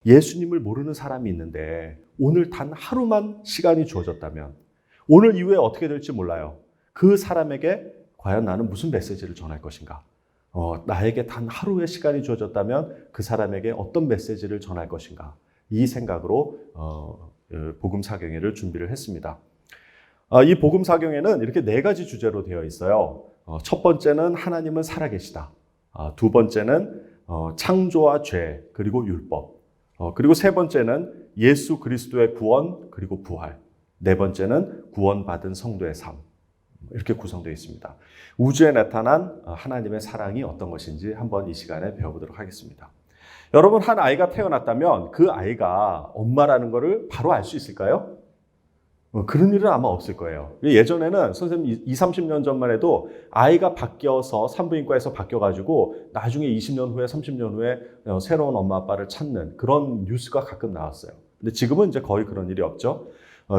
예수님을 모르는 사람이 있는데 오늘 단 하루만 시간이 주어졌다면 오늘 이후에 어떻게 될지 몰라요. 그 사람에게 과연 나는 무슨 메시지를 전할 것인가? 나에게 단 하루의 시간이 주어졌다면 그 사람에게 어떤 메시지를 전할 것인가? 이 생각으로 복음 사경회를 준비를 했습니다. 이 복음 사경회는 이렇게 4가지 주제로 되어 있어요. 첫 번째는 하나님은 살아계시다. 두 번째는 창조와 죄 그리고 율법. 그리고 세 번째는 예수 그리스도의 구원 그리고 부활. 네 번째는 구원받은 성도의 삶. 이렇게 구성되어 있습니다. 우주에 나타난 하나님의 사랑이 어떤 것인지 한번 이 시간에 배워보도록 하겠습니다. 여러분, 한 아이가 태어났다면 그 아이가 엄마라는 것을 바로 알 수 있을까요? 그런 일은 아마 없을 거예요. 예전에는 선생님 20-30년 전만 해도 아이가 바뀌어서 산부인과에서 바뀌어가지고 나중에 20년 후에 30년 후에 새로운 엄마 아빠를 찾는 그런 뉴스가 가끔 나왔어요. 근데 지금은 이제 거의 그런 일이 없죠.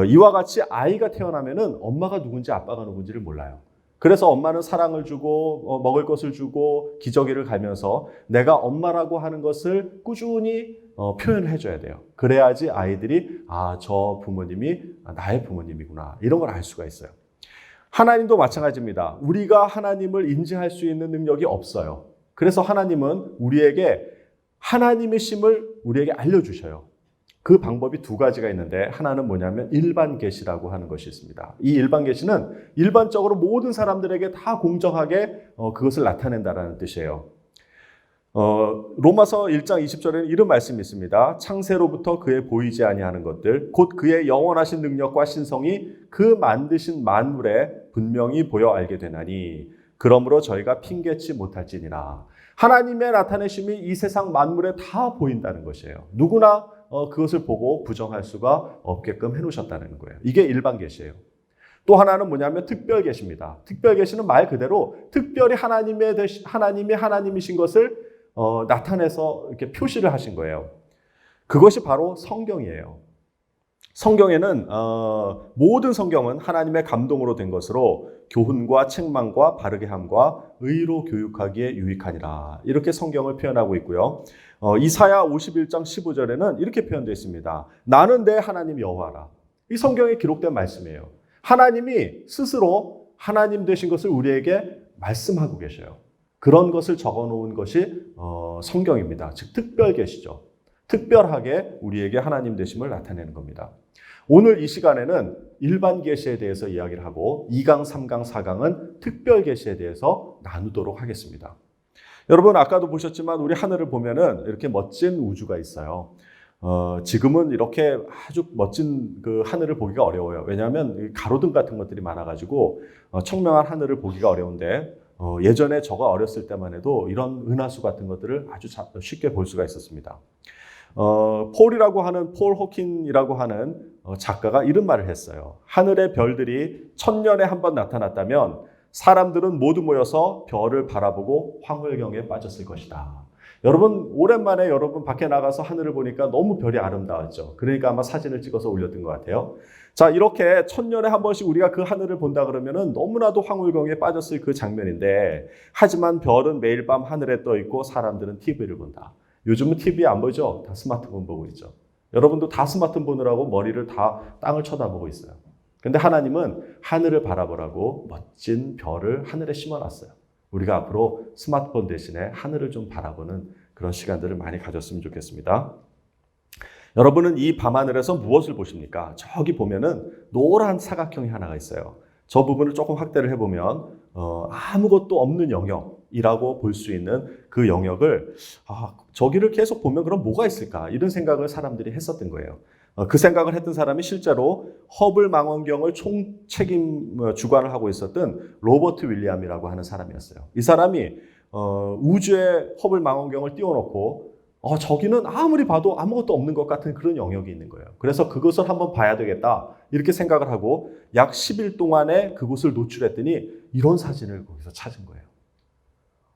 이와 같이 아이가 태어나면은 엄마가 누군지 아빠가 누군지를 몰라요. 그래서 엄마는 사랑을 주고 먹을 것을 주고 기저귀를 갈면서 내가 엄마라고 하는 것을 꾸준히 표현을 해줘야 돼요. 그래야지 아이들이 저 부모님이 나의 부모님이구나 이런 걸 알 수가 있어요. 하나님도 마찬가지입니다. 우리가 하나님을 인지할 수 있는 능력이 없어요. 그래서 하나님은 우리에게 하나님이심을 우리에게 알려주셔요. 그 방법이 2가지가 있는데 하나는 뭐냐면 일반 계시라고 하는 것이 있습니다. 이 일반 계시는 일반적으로 모든 사람들에게 다 공정하게 그것을 나타낸다라는 뜻이에요. 로마서 1장 20절에는 이런 말씀이 있습니다. 창세로부터 그의 보이지 아니하는 것들 곧 그의 영원하신 능력과 신성이 그 만드신 만물에 분명히 보여 알게 되나니 그러므로 저희가 핑계치 못할지니라. 하나님의 나타내심이 이 세상 만물에 다 보인다는 것이에요. 누구나 그것을 보고 부정할 수가 없게끔 해놓으셨다는 거예요. 이게 일반 계시예요. 또 하나는 뭐냐면 특별 계시입니다. 특별 계시는 말 그대로 특별히 하나님이 하나님이신 것을 나타내서 이렇게 표시를 하신 거예요. 그것이 바로 성경이에요. 성경에는 모든 성경은 하나님의 감동으로 된 것으로 교훈과 책망과 바르게 함과 의로 교육하기에 유익하니라. 이렇게 성경을 표현하고 있고요. 이사야 51장 15절에는 이렇게 표현되어 있습니다. 나는 내 하나님 여호와라. 이 성경에 기록된 말씀이에요. 하나님이 스스로 하나님 되신 것을 우리에게 말씀하고 계셔요. 그런 것을 적어놓은 것이 성경입니다. 즉 특별 계시죠. 특별하게 우리에게 하나님 되심을 나타내는 겁니다. 오늘 이 시간에는 일반 계시에 대해서 이야기를 하고 2강, 3강, 4강은 특별 계시에 대해서 나누도록 하겠습니다. 여러분 아까도 보셨지만 우리 하늘을 보면은 이렇게 멋진 우주가 있어요. 지금은 이렇게 아주 멋진 그 하늘을 보기가 어려워요. 왜냐하면 가로등 같은 것들이 많아가지고 청명한 하늘을 보기가 어려운데 예전에 저가 어렸을 때만 해도 이런 은하수 같은 것들을 아주 쉽게 볼 수가 있었습니다. 폴 호킨이라고 하는 작가가 이런 말을 했어요. 하늘의 별들이 1000년에 한 번 나타났다면 사람들은 모두 모여서 별을 바라보고 황홀경에 빠졌을 것이다. 여러분 오랜만에 여러분 밖에 나가서 하늘을 보니까 너무 별이 아름다웠죠. 그러니까 아마 사진을 찍어서 올렸던 것 같아요. 자, 이렇게 1000년에 한 번씩 우리가 그 하늘을 본다 그러면은 너무나도 황홀경에 빠졌을 그 장면인데 하지만 별은 매일 밤 하늘에 떠 있고 사람들은 TV를 본다. 요즘은 TV 안 보죠? 다 스마트폰 보고 있죠. 여러분도 다 스마트폰 보느라고 머리를 다 땅을 쳐다보고 있어요. 근데 하나님은 하늘을 바라보라고 멋진 별을 하늘에 심어놨어요. 우리가 앞으로 스마트폰 대신에 하늘을 좀 바라보는 그런 시간들을 많이 가졌으면 좋겠습니다. 여러분은 이 밤하늘에서 무엇을 보십니까? 저기 보면은 노란 사각형이 하나가 있어요. 저 부분을 조금 확대를 해보면 아무것도 없는 영역이라고 볼 수 있는 그 영역을 저기를 계속 보면 그럼 뭐가 있을까? 이런 생각을 사람들이 했었던 거예요. 그 생각을 했던 사람이 실제로 허블 망원경을 총책임 주관을 하고 있었던 로버트 윌리엄이라고 하는 사람이었어요. 이 사람이 우주에 허블 망원경을 띄워놓고 저기는 아무리 봐도 아무것도 없는 것 같은 그런 영역이 있는 거예요. 그래서 그것을 한번 봐야 되겠다 이렇게 생각을 하고 약 10일 동안에 그곳을 노출했더니 이런 사진을 거기서 찾은 거예요.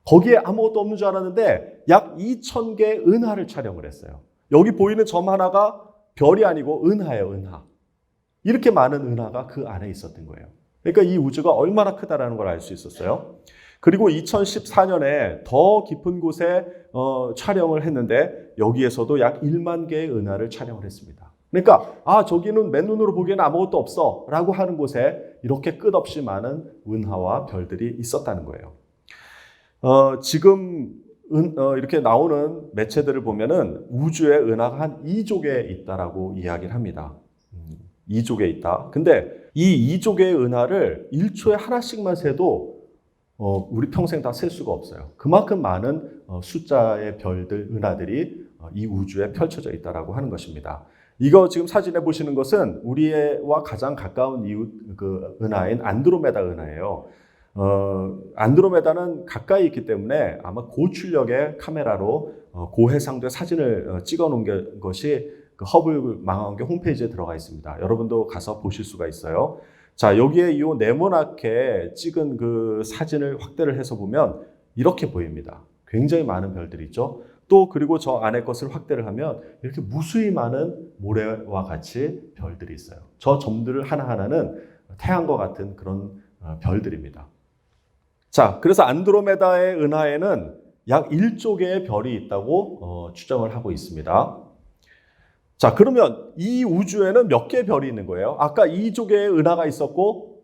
거기에 아무것도 없는 줄 알았는데 약 2000개의 은하를 촬영을 했어요. 여기 보이는 점 하나가 별이 아니고 은하예요, 은하. 이렇게 많은 은하가 그 안에 있었던 거예요. 그러니까 이 우주가 얼마나 크다라는 걸 알 수 있었어요. 그리고 2014년에 더 깊은 곳에 촬영을 했는데 여기에서도 약 1만 개의 은하를 촬영을 했습니다. 그러니까 저기는 맨눈으로 보기에는 아무것도 없어 라고 하는 곳에 이렇게 끝없이 많은 은하와 별들이 있었다는 거예요. 지금 이렇게 나오는 매체들을 보면은 우주에 은하가 한 2조 개 있다라고 이야기를 합니다. 2조 개 있다. 근데 이 2조 개의 은하를 1초에 하나씩만 세도 우리 평생 다 셀 수가 없어요. 그만큼 많은 숫자의 별들, 은하들이 이 우주에 펼쳐져 있다라고 하는 것입니다. 이거 지금 사진에 보시는 것은 우리와 가장 가까운 이웃 그 은하인 안드로메다 은하예요. 안드로메다는 가까이 있기 때문에 아마 고출력의 카메라로 고해상도의 사진을 찍어 놓은 것이 그 허블 망원경 홈페이지에 들어가 있습니다. 여러분도 가서 보실 수가 있어요. 자, 여기에 이 네모나게 찍은 그 사진을 확대를 해서 보면 이렇게 보입니다. 굉장히 많은 별들이 있죠. 또 그리고 저 안에 것을 확대를 하면 이렇게 무수히 많은 모래와 같이 별들이 있어요. 저 점들 하나하나는 태양과 같은 그런 별들입니다. 자, 그래서 안드로메다의 은하에는 약 1조 개의 별이 있다고 추정을 하고 있습니다. 자, 그러면 이 우주에는 몇 개의 별이 있는 거예요? 아까 2조 개의 은하가 있었고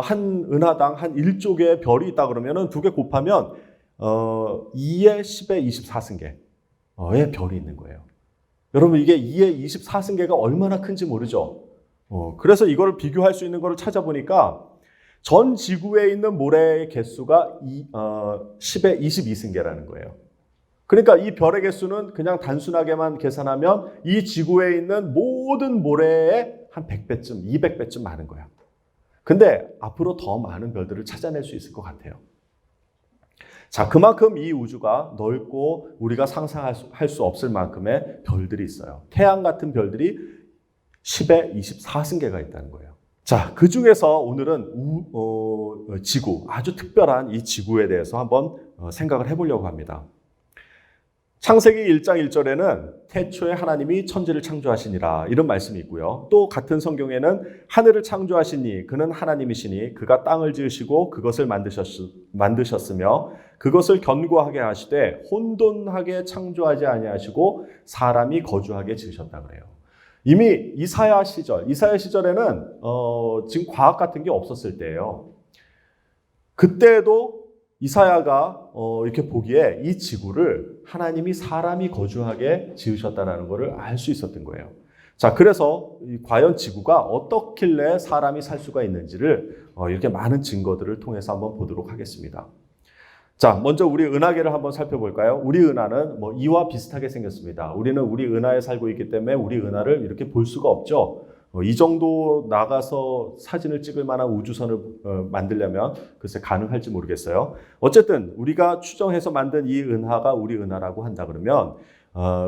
한 은하당 한 1조 개의 별이 있다 그러면은 두 개 곱하면 2의 10의 24승계의 별이 있는 거예요. 여러분 이게 2의 24승계가 얼마나 큰지 모르죠? 그래서 이걸 비교할 수 있는 걸 찾아보니까 전 지구에 있는 모래의 개수가 10의 22승계라는 거예요. 그러니까 이 별의 개수는 그냥 단순하게만 계산하면 이 지구에 있는 모든 모래의 한 100배쯤, 200배쯤 많은 거야. 근데 앞으로 더 많은 별들을 찾아낼 수 있을 것 같아요. 자, 그만큼 이 우주가 넓고 우리가 상상할 수 없을 만큼의 별들이 있어요. 태양 같은 별들이 10의 24승계가 있다는 거예요. 자, 그 중에서 오늘은 지구, 아주 특별한 이 지구에 대해서 한번 생각을 해보려고 합니다. 창세기 1장 1절에는 태초에 하나님이 천지를 창조하시니라 이런 말씀이 있고요. 또 같은 성경에는 하늘을 창조하시니 그는 하나님이시니 그가 땅을 지으시고 그것을 만드셨으며 그것을 견고하게 하시되 혼돈하게 창조하지 아니하시고 사람이 거주하게 지으셨다 그래요. 이미 이사야 시절에는 지금 과학 같은 게 없었을 때예요. 그때도 이사야가 이렇게 보기에 이 지구를 하나님이 사람이 거주하게 지으셨다는 것을 알 수 있었던 거예요. 자, 그래서 과연 지구가 어떻길래 사람이 살 수가 있는지를 이렇게 많은 증거들을 통해서 한번 보도록 하겠습니다. 자, 먼저 우리 은하계를 한번 살펴볼까요? 우리 은하는 이와 비슷하게 생겼습니다. 우리는 우리 은하에 살고 있기 때문에 우리 은하를 이렇게 볼 수가 없죠. 이 정도 나가서 사진을 찍을 만한 우주선을 만들려면 글쎄 가능할지 모르겠어요. 어쨌든 우리가 추정해서 만든 이 은하가 우리 은하라고 한다 그러면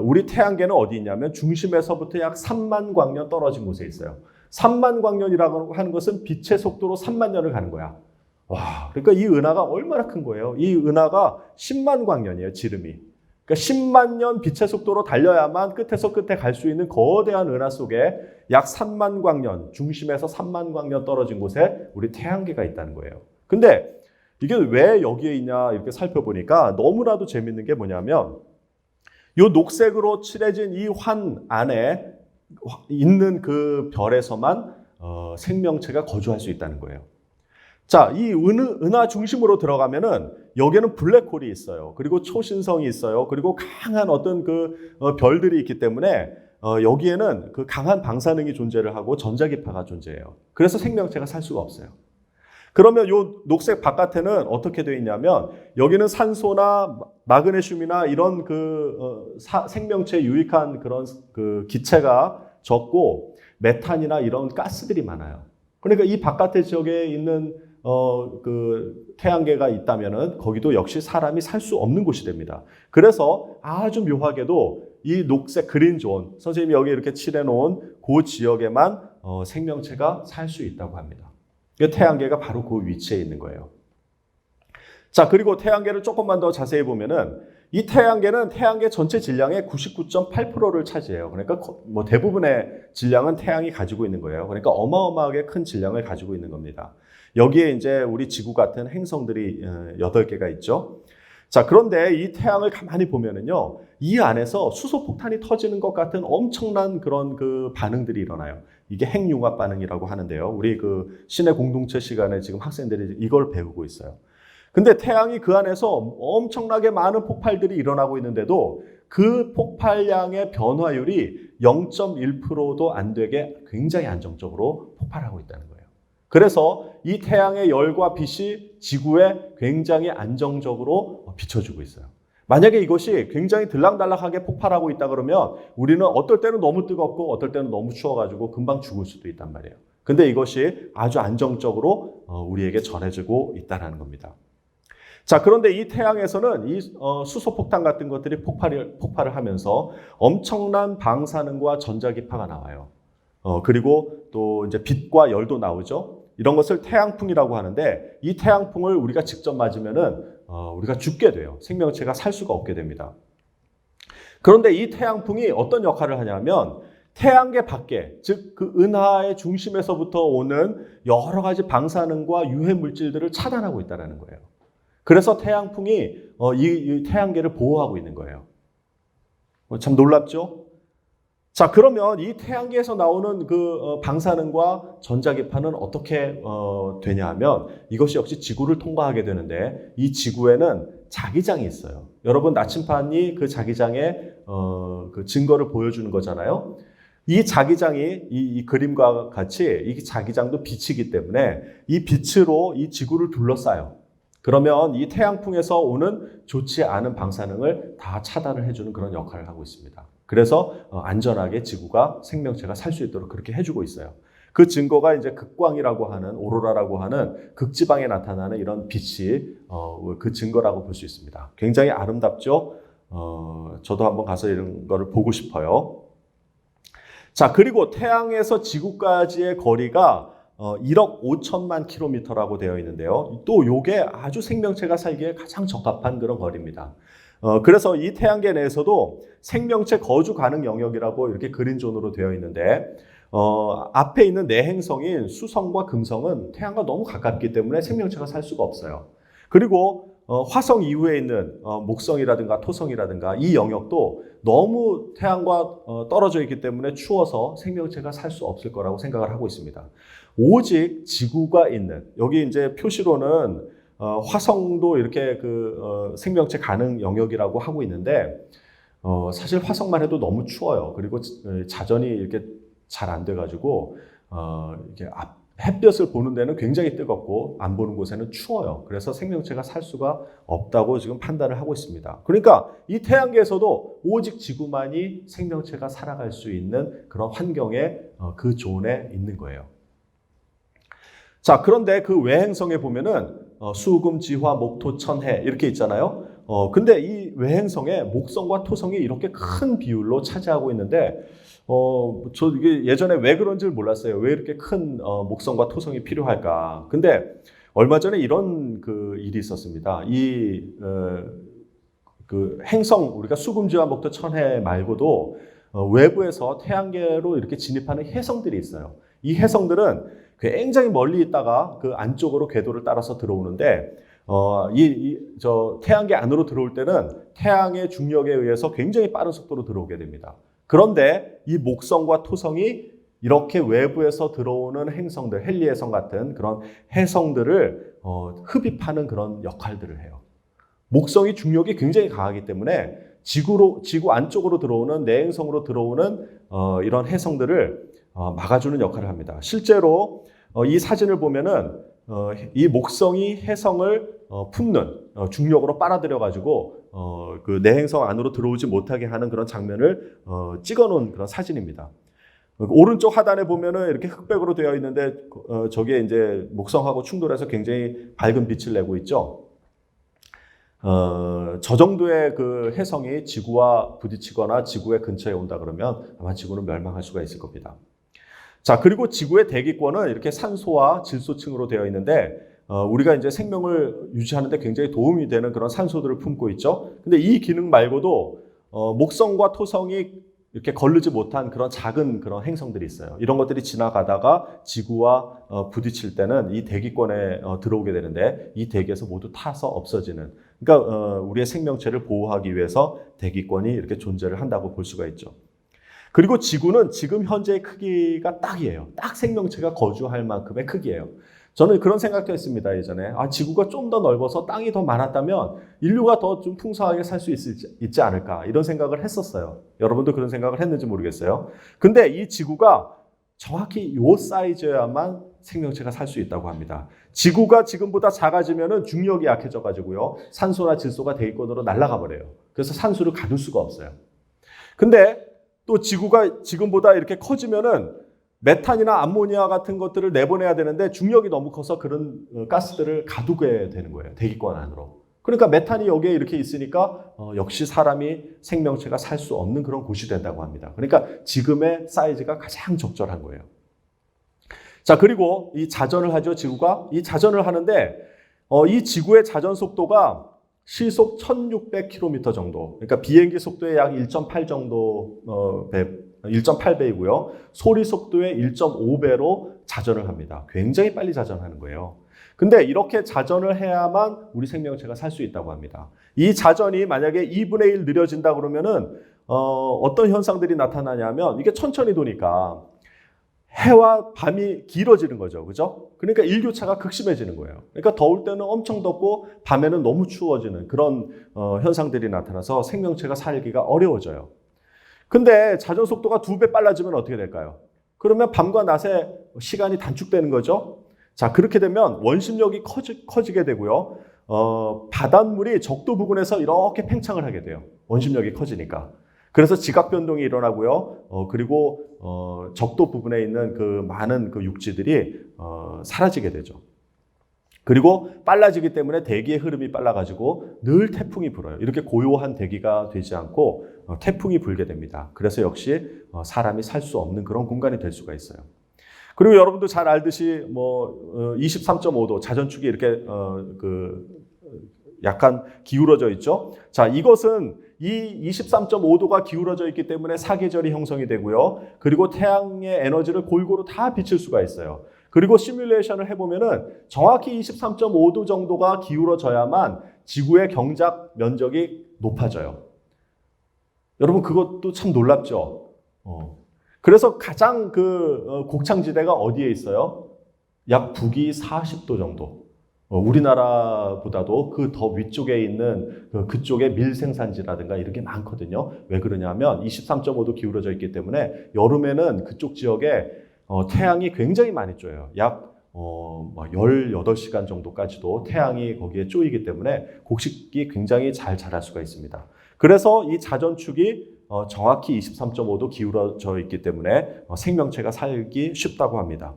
우리 태양계는 어디 있냐면 중심에서부터 약 3만 광년 떨어진 곳에 있어요. 3만 광년이라고 하는 것은 빛의 속도로 3만 년을 가는 거야. 와, 그러니까 이 은하가 얼마나 큰 거예요? 이 은하가 10만 광년이에요, 지름이. 그러니까 10만 년 빛의 속도로 달려야만 끝에서 끝에 갈 수 있는 거대한 은하 속에 약 3만 광년, 중심에서 3만 광년 떨어진 곳에 우리 태양계가 있다는 거예요. 근데 이게 왜 여기에 있냐 이렇게 살펴보니까 너무나도 재밌는 게 뭐냐면 이 녹색으로 칠해진 이 환 안에 있는 그 별에서만 생명체가 거주할 수 있다는 거예요. 자, 이 은하 중심으로 들어가면은 여기에는 블랙홀이 있어요. 그리고 초신성이 있어요. 그리고 강한 어떤 그 별들이 있기 때문에 여기에는 그 강한 방사능이 존재를 하고 전자기파가 존재해요. 그래서 생명체가 살 수가 없어요. 그러면 요 녹색 바깥에는 어떻게 되어 있냐면 여기는 산소나 마그네슘이나 이런 그 생명체에 유익한 그런 그 기체가 적고 메탄이나 이런 가스들이 많아요. 그러니까 이 바깥의 지역에 있는 그 태양계가 있다면은 거기도 역시 사람이 살 수 없는 곳이 됩니다. 그래서 아주 묘하게도 이 녹색 그린존, 선생님이 여기 이렇게 칠해 놓은 그 지역에만 생명체가 살 수 있다고 합니다. 태양계가 바로 그 위치에 있는 거예요. 자, 그리고 태양계를 조금만 더 자세히 보면은 이 태양계는 태양계 전체 질량의 99.8%를 차지해요. 그러니까 뭐 대부분의 질량은 태양이 가지고 있는 거예요. 그러니까 어마어마하게 큰 질량을 가지고 있는 겁니다. 여기에 이제 우리 지구 같은 행성들이 8개가 있죠. 자, 그런데 이 태양을 가만히 보면은요, 이 안에서 수소폭탄이 터지는 것 같은 엄청난 그런 그 반응들이 일어나요. 이게 핵융합 반응이라고 하는데요. 우리 그 신의 공동체 시간에 지금 학생들이 이걸 배우고 있어요. 근데 태양이 그 안에서 엄청나게 많은 폭발들이 일어나고 있는데도 그 폭발량의 변화율이 0.1%도 안 되게 굉장히 안정적으로 폭발하고 있다는 거예요. 그래서 이 태양의 열과 빛이 지구에 굉장히 안정적으로 비춰주고 있어요. 만약에 이것이 굉장히 들락달락하게 폭발하고 있다 그러면 우리는 어떨 때는 너무 뜨겁고 어떨 때는 너무 추워가지고 금방 죽을 수도 있단 말이에요. 근데 이것이 아주 안정적으로 우리에게 전해지고 있다는 겁니다. 자, 그런데 이 태양에서는 이 수소폭탄 같은 것들이 폭발을 하면서 엄청난 방사능과 전자기파가 나와요. 그리고 또 이제 빛과 열도 나오죠. 이런 것을 태양풍이라고 하는데 이 태양풍을 우리가 직접 맞으면은 우리가 죽게 돼요. 생명체가 살 수가 없게 됩니다. 그런데 이 태양풍이 어떤 역할을 하냐면 태양계 밖에, 즉 그 은하의 중심에서부터 오는 여러 가지 방사능과 유해 물질들을 차단하고 있다는 거예요. 그래서 태양풍이 이 태양계를 보호하고 있는 거예요. 참 놀랍죠? 자, 그러면 이 태양계에서 나오는 그 방사능과 전자기파는 어떻게 되냐 하면 이것이 역시 지구를 통과하게 되는데 이 지구에는 자기장이 있어요. 여러분, 나침반이 그 자기장의 그 증거를 보여주는 거잖아요. 이 자기장이 이 그림과 같이 이 자기장도 빛이기 때문에 이 빛으로 이 지구를 둘러싸요. 그러면 이 태양풍에서 오는 좋지 않은 방사능을 다 차단을 해주는 그런 역할을 하고 있습니다. 그래서 안전하게 지구가 생명체가 살 수 있도록 그렇게 해주고 있어요. 그 증거가 이제 극광이라고 하는 오로라라고 하는 극지방에 나타나는 이런 빛이 그 증거라고 볼 수 있습니다. 굉장히 아름답죠? 저도 한번 가서 이런 거를 보고 싶어요. 자, 그리고 태양에서 지구까지의 거리가 1억 5천만 킬로미터라고 되어 있는데요. 또 요게 아주 생명체가 살기에 가장 적합한 그런 거리입니다. 그래서 이 태양계 내에서도 생명체 거주 가능 영역이라고 이렇게 그린존으로 되어 있는데 앞에 있는 네 행성인 수성과 금성은 태양과 너무 가깝기 때문에 생명체가 살 수가 없어요. 그리고 화성 이후에 있는 목성이라든가 토성이라든가 이 영역도 너무 태양과 떨어져 있기 때문에 추워서 생명체가 살 수 없을 거라고 생각을 하고 있습니다. 오직 지구가 있는, 여기 이제 표시로는 화성도 이렇게 그 생명체 가능 영역이라고 하고 있는데 사실 화성만 해도 너무 추워요. 그리고 자전이 이렇게 잘 안 돼가지고 이렇게 햇볕을 보는 데는 굉장히 뜨겁고 안 보는 곳에는 추워요. 그래서 생명체가 살 수가 없다고 지금 판단을 하고 있습니다. 그러니까 이 태양계에서도 오직 지구만이 생명체가 살아갈 수 있는 그런 환경에 그 존에 있는 거예요. 자, 그런데 그 외행성에 보면은 수금, 지화, 목토, 천해 이렇게 있잖아요. 근데 이 외행성에 목성과 토성이 이렇게 큰 비율로 차지하고 있는데 저 이게 예전에 왜 그런지를 몰랐어요. 왜 이렇게 큰 목성과 토성이 필요할까? 근데 얼마 전에 이런 그 일이 있었습니다. 그 행성, 우리가 수금지와 목토, 천해 말고도 외부에서 태양계로 이렇게 진입하는 혜성들이 있어요. 이 혜성들은 굉장히 멀리 있다가 그 안쪽으로 궤도를 따라서 들어오는데 저 태양계 안으로 들어올 때는 태양의 중력에 의해서 굉장히 빠른 속도로 들어오게 됩니다. 그런데 이 목성과 토성이 이렇게 외부에서 들어오는 행성들, 헨리해성 같은 그런 해성들을 흡입하는 그런 역할들을 해요. 목성이 중력이 굉장히 강하기 때문에 지구 안쪽으로 들어오는 내행성으로 들어오는 이런 해성들을 막아주는 역할을 합니다. 실제로 이 사진을 보면은 이 목성이 해성을 품는 중력으로 빨아들여 가지고 그 내행성 안으로 들어오지 못하게 하는 그런 장면을 찍어놓은 그런 사진입니다. 오른쪽 하단에 보면은 이렇게 흑백으로 되어 있는데 저게 이제 목성하고 충돌해서 굉장히 밝은 빛을 내고 있죠. 저 정도의 그 해성이 지구와 부딪히거나 지구의 근처에 온다 그러면 아마 지구는 멸망할 수가 있을 겁니다. 자, 그리고 지구의 대기권은 이렇게 산소와 질소층으로 되어 있는데 우리가 이제 생명을 유지하는데 굉장히 도움이 되는 그런 산소들을 품고 있죠. 근데 이 기능 말고도 목성과 토성이 이렇게 거르지 못한 그런 작은 그런 행성들이 있어요. 이런 것들이 지나가다가 지구와 부딪힐 때는 이 대기권에 들어오게 되는데 이 대기에서 모두 타서 없어지는. 그러니까 우리의 생명체를 보호하기 위해서 대기권이 이렇게 존재를 한다고 볼 수가 있죠. 그리고 지구는 지금 현재의 크기가 딱이에요. 딱 생명체가 거주할 만큼의 크기예요. 저는 그런 생각도 했습니다, 예전에. 지구가 좀 더 넓어서 땅이 더 많았다면 인류가 더 좀 풍성하게 살 수 있지 않을까, 이런 생각을 했었어요. 여러분도 그런 생각을 했는지 모르겠어요. 근데 이 지구가 정확히 이 사이즈여야만 생명체가 살 수 있다고 합니다. 지구가 지금보다 작아지면 중력이 약해져가지고요, 산소나 질소가 대기권으로 날아가 버려요. 그래서 산소를 가둘 수가 없어요. 근데 또 지구가 지금보다 이렇게 커지면은 메탄이나 암모니아 같은 것들을 내보내야 되는데 중력이 너무 커서 그런 가스들을 가두게 되는 거예요. 대기권 안으로. 그러니까 메탄이 여기에 이렇게 있으니까 역시 사람이 생명체가 살 수 없는 그런 곳이 된다고 합니다. 그러니까 지금의 사이즈가 가장 적절한 거예요. 자, 그리고 이 자전을 하죠, 지구가. 이 자전을 하는데 이 지구의 자전 속도가 시속 1600km 정도. 그러니까 비행기 속도의 약 1.8 정도 1.8배이고요. 소리 속도의 1.5배로 자전을 합니다. 굉장히 빨리 자전하는 거예요. 근데 이렇게 자전을 해야만 우리 생명체가 살 수 있다고 합니다. 이 자전이 만약에 2분의 1 느려진다 그러면은 어떤 현상들이 나타나냐면, 이게 천천히 도니까 해와 밤이 길어지는 거죠. 그죠? 그러니까 일교차가 극심해지는 거예요. 그러니까 더울 때는 엄청 덥고 밤에는 너무 추워지는 그런 현상들이 나타나서 생명체가 살기가 어려워져요. 근데 자전 속도가 2배 빨라지면 어떻게 될까요? 그러면 밤과 낮의 시간이 단축되는 거죠. 자, 그렇게 되면 원심력이 커지게 되고요. 바닷물이 적도 부근에서 이렇게 팽창을 하게 돼요. 원심력이 커지니까. 그래서 지각 변동이 일어나고요. 그리고 적도 부분에 있는 그 많은 그 육지들이 사라지게 되죠. 그리고 빨라지기 때문에 대기의 흐름이 빨라가지고 늘 태풍이 불어요. 이렇게 고요한 대기가 되지 않고 태풍이 불게 됩니다. 그래서 역시 사람이 살 수 없는 그런 공간이 될 수가 있어요. 그리고 여러분도 잘 알듯이 23.5도 자전축이 이렇게 약간 기울어져 있죠. 자, 이것은 이 23.5도가 기울어져 있기 때문에 사계절이 형성이 되고요. 그리고 태양의 에너지를 골고루 다 비칠 수가 있어요. 그리고 시뮬레이션을 해보면은 정확히 23.5도 정도가 기울어져야만 지구의 경작 면적이 높아져요. 여러분, 그것도 참 놀랍죠? 그래서 가장 곡창지대가 어디에 있어요? 약 북위 40도 정도. 우리나라보다도 그 더 위쪽에 있는 그쪽에 밀생산지라든가 이런 게 많거든요. 왜 그러냐면 23.5도 기울어져 있기 때문에 여름에는 그쪽 지역에 태양이 굉장히 많이 쬐요. 약 18시간 정도까지도 태양이 거기에 쪼이기 때문에 곡식이 굉장히 잘 자랄 수가 있습니다. 그래서 이 자전축이 정확히 23.5도 기울어져 있기 때문에 생명체가 살기 쉽다고 합니다.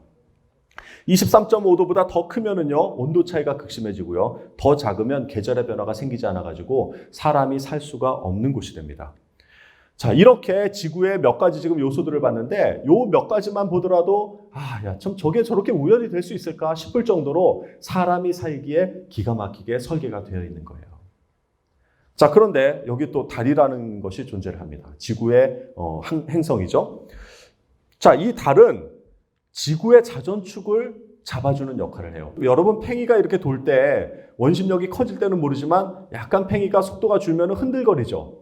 23.5도보다 더 크면은요, 온도 차이가 극심해지고요. 더 작으면 계절의 변화가 생기지 않아가지고 사람이 살 수가 없는 곳이 됩니다. 자, 이렇게 지구의 몇 가지 지금 요소들을 봤는데, 요 몇 가지만 보더라도, 참 저게 저렇게 우연히 될 수 있을까 싶을 정도로 사람이 살기에 기가 막히게 설계가 되어 있는 거예요. 자, 그런데 여기 또 달이라는 것이 존재를 합니다. 지구의 행성이죠. 자, 이 달은 지구의 자전축을 잡아주는 역할을 해요. 여러분, 팽이가 이렇게 돌 때 원심력이 커질 때는 모르지만 약간 팽이가 속도가 줄면 흔들거리죠.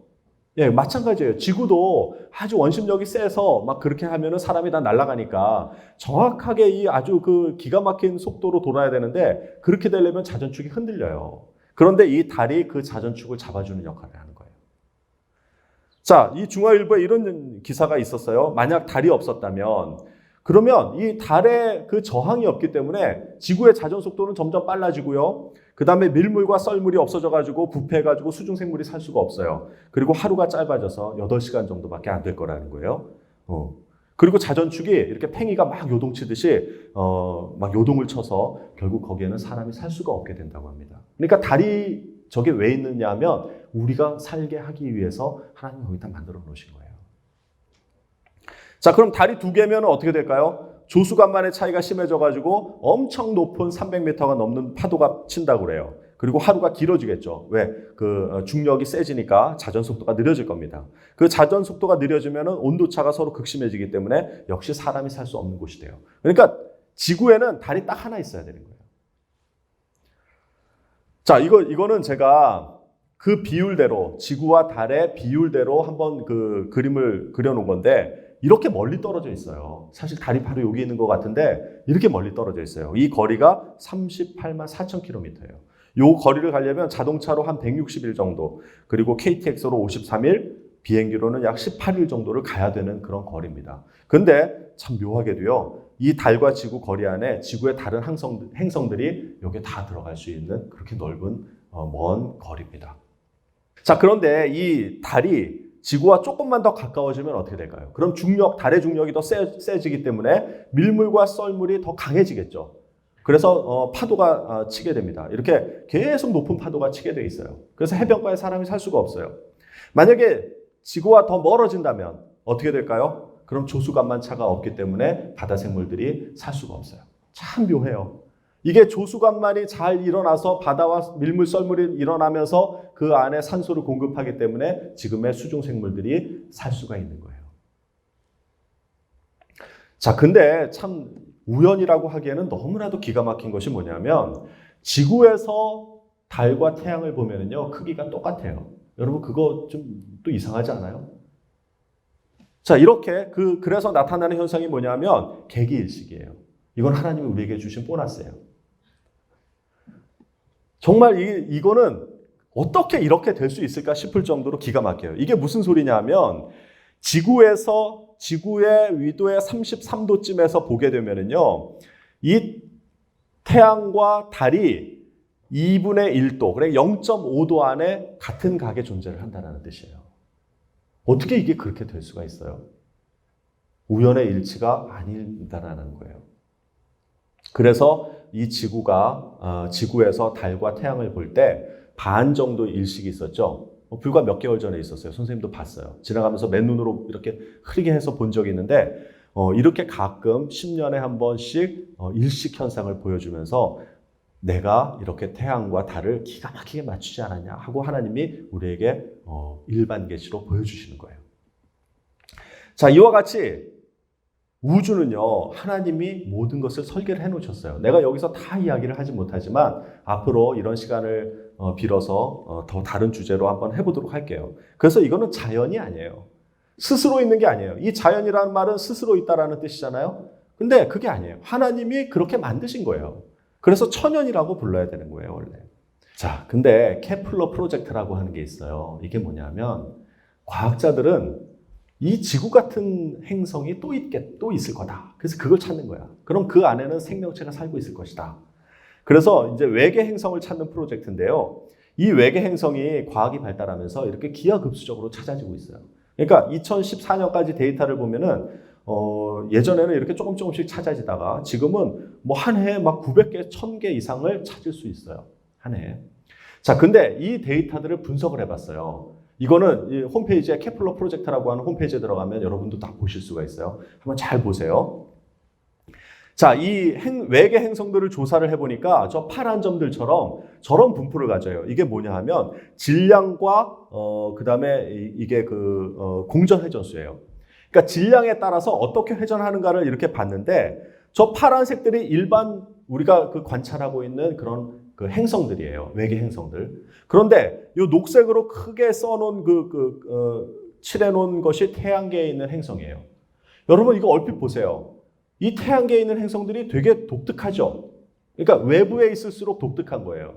예, 마찬가지예요. 지구도 아주 원심력이 세서 막 그렇게 하면은 사람이 다 날아가니까 정확하게 이 아주 기가 막힌 속도로 돌아야 되는데, 그렇게 되려면 자전축이 흔들려요. 그런데 이 달이 그 자전축을 잡아주는 역할을 하는 거예요. 자, 이 중화일보에 이런 기사가 있었어요. 만약 달이 없었다면, 그러면 이 달에 그 저항이 없기 때문에 지구의 자전 속도는 점점 빨라지고요. 그 다음에 밀물과 썰물이 없어져가지고 부패해가지고 수중생물이 살 수가 없어요. 그리고 하루가 짧아져서 8시간 정도밖에 안 될 거라는 거예요. 그리고 자전축이 이렇게 팽이가 막 요동치듯이 막 요동을 쳐서 결국 거기에는 사람이 살 수가 없게 된다고 합니다. 그러니까 달이 저게 왜 있느냐 하면 우리가 살게 하기 위해서 하나님이 거기다 만들어 놓으신 거예요. 자, 그럼 달이 2개면 어떻게 될까요? 조수간만의 차이가 심해져가지고 엄청 높은 300m가 넘는 파도가 친다고 그래요. 그리고 하루가 길어지겠죠. 왜? 그 중력이 세지니까 자전 속도가 느려질 겁니다. 그 자전 속도가 느려지면 온도차가 서로 극심해지기 때문에 역시 사람이 살 수 없는 곳이 돼요. 그러니까 지구에는 달이 딱 하나 있어야 되는 거예요. 자, 이거는 제가 그 비율대로, 지구와 달의 비율대로 한번 그 그림을 그려놓은 건데, 이렇게 멀리 떨어져 있어요. 사실 달이 바로 여기 있는 것 같은데, 이렇게 멀리 떨어져 있어요. 이 거리가 38만 4천 킬로미터예요. 요 거리를 가려면 자동차로 한 160일 정도, 그리고 KTX로 53일, 비행기로는 약 18일 정도를 가야 되는 그런 거리입니다. 근데 참 묘하게도요, 이 달과 지구 거리 안에 지구의 다른 행성들이 여기에 다 들어갈 수 있는 그렇게 넓은 먼 거리입니다. 자, 그런데 이 달이 지구와 조금만 더 가까워지면 어떻게 될까요? 그럼 달의 중력이 더 세지기 때문에 밀물과 썰물이 더 강해지겠죠. 그래서 파도가 치게 됩니다. 이렇게 계속 높은 파도가 치게 돼 있어요. 그래서 해변가에 사람이 살 수가 없어요. 만약에 지구와 더 멀어진다면 어떻게 될까요? 그럼 조수간만차가 없기 때문에 바다 생물들이 살 수가 없어요. 참 묘해요. 이게 조수간만이 잘 일어나서 바다와 밀물 썰물이 일어나면서 그 안에 산소를 공급하기 때문에 지금의 수중 생물들이 살 수가 있는 거예요. 자, 근데 참 우연이라고 하기에는 너무나도 기가 막힌 것이 뭐냐면 지구에서 달과 태양을 보면은요, 크기가 똑같아요. 여러분 그거 좀 또 이상하지 않아요? 자, 이렇게 그래서 나타나는 현상이 뭐냐면 개기일식이에요. 이건 하나님이 우리에게 주신 보너스예요. 정말 이거는 어떻게 이렇게 될 수 있을까 싶을 정도로 기가 막혀요. 이게 무슨 소리냐면 지구의 위도의 33도쯤에서 보게 되면은요, 이 태양과 달이 2분의 1도, 그래 0.5도 안에 같은 각의 존재를 한다는 뜻이에요. 어떻게 이게 그렇게 될 수가 있어요? 우연의 일치가 아니다라는 거예요. 그래서 이 지구에서 달과 태양을 볼 때 반 정도 일식이 있었죠. 불과 몇 개월 전에 있었어요. 선생님도 봤어요. 지나가면서 맨눈으로 이렇게 흐리게 해서 본 적이 있는데 이렇게 가끔 10년에 한 번씩 일식 현상을 보여주면서 내가 이렇게 태양과 달을 기가 막히게 맞추지 않았냐 하고 하나님이 우리에게 일반 계시로 보여주시는 거예요. 자, 이와 같이 우주는요, 하나님이 모든 것을 설계를 해놓으셨어요. 내가 여기서 다 이야기를 하지 못하지만 앞으로 이런 시간을 빌어서 더 다른 주제로 한번 해보도록 할게요. 그래서 이거는 자연이 아니에요. 스스로 있는 게 아니에요. 이 자연이라는 말은 스스로 있다라는 뜻이잖아요. 근데 그게 아니에요. 하나님이 그렇게 만드신 거예요. 그래서 천연이라고 불러야 되는 거예요, 원래. 자, 근데 케플러 프로젝트라고 하는 게 있어요. 이게 뭐냐면 과학자들은 이 지구 같은 행성이 또 있을 거다. 그래서 그걸 찾는 거야. 그럼 그 안에는 생명체가 살고 있을 것이다. 그래서 이제 외계 행성을 찾는 프로젝트인데요. 이 외계 행성이 과학이 발달하면서 이렇게 기하급수적으로 찾아지고 있어요. 그러니까 2014년까지 데이터를 보면은 예전에는 이렇게 조금씩 찾아지다가 지금은 뭐 한 해에 막 900개, 1000개 이상을 찾을 수 있어요. 한 해에. 자, 근데 이 데이터들을 분석을 해봤어요. 이거는 이 홈페이지에 케플러 프로젝트라고 하는 홈페이지에 들어가면 여러분도 다 보실 수가 있어요. 한번 잘 보세요. 자, 이 외계 행성들을 조사를 해보니까 저 파란 점들처럼 저런 분포를 가져요. 이게 뭐냐 하면 질량과 그다음에 이게 공전 회전수예요. 그러니까 질량에 따라서 어떻게 회전하는가를 이렇게 봤는데 저 파란색들이 일반 우리가 관찰하고 있는 그런 행성들이에요. 외계 행성들. 그런데 이 녹색으로 크게 써놓은 칠해놓은 것이 태양계에 있는 행성이에요. 여러분 이거 얼핏 보세요. 이 태양계에 있는 행성들이 되게 독특하죠. 그러니까 외부에 있을수록 독특한 거예요.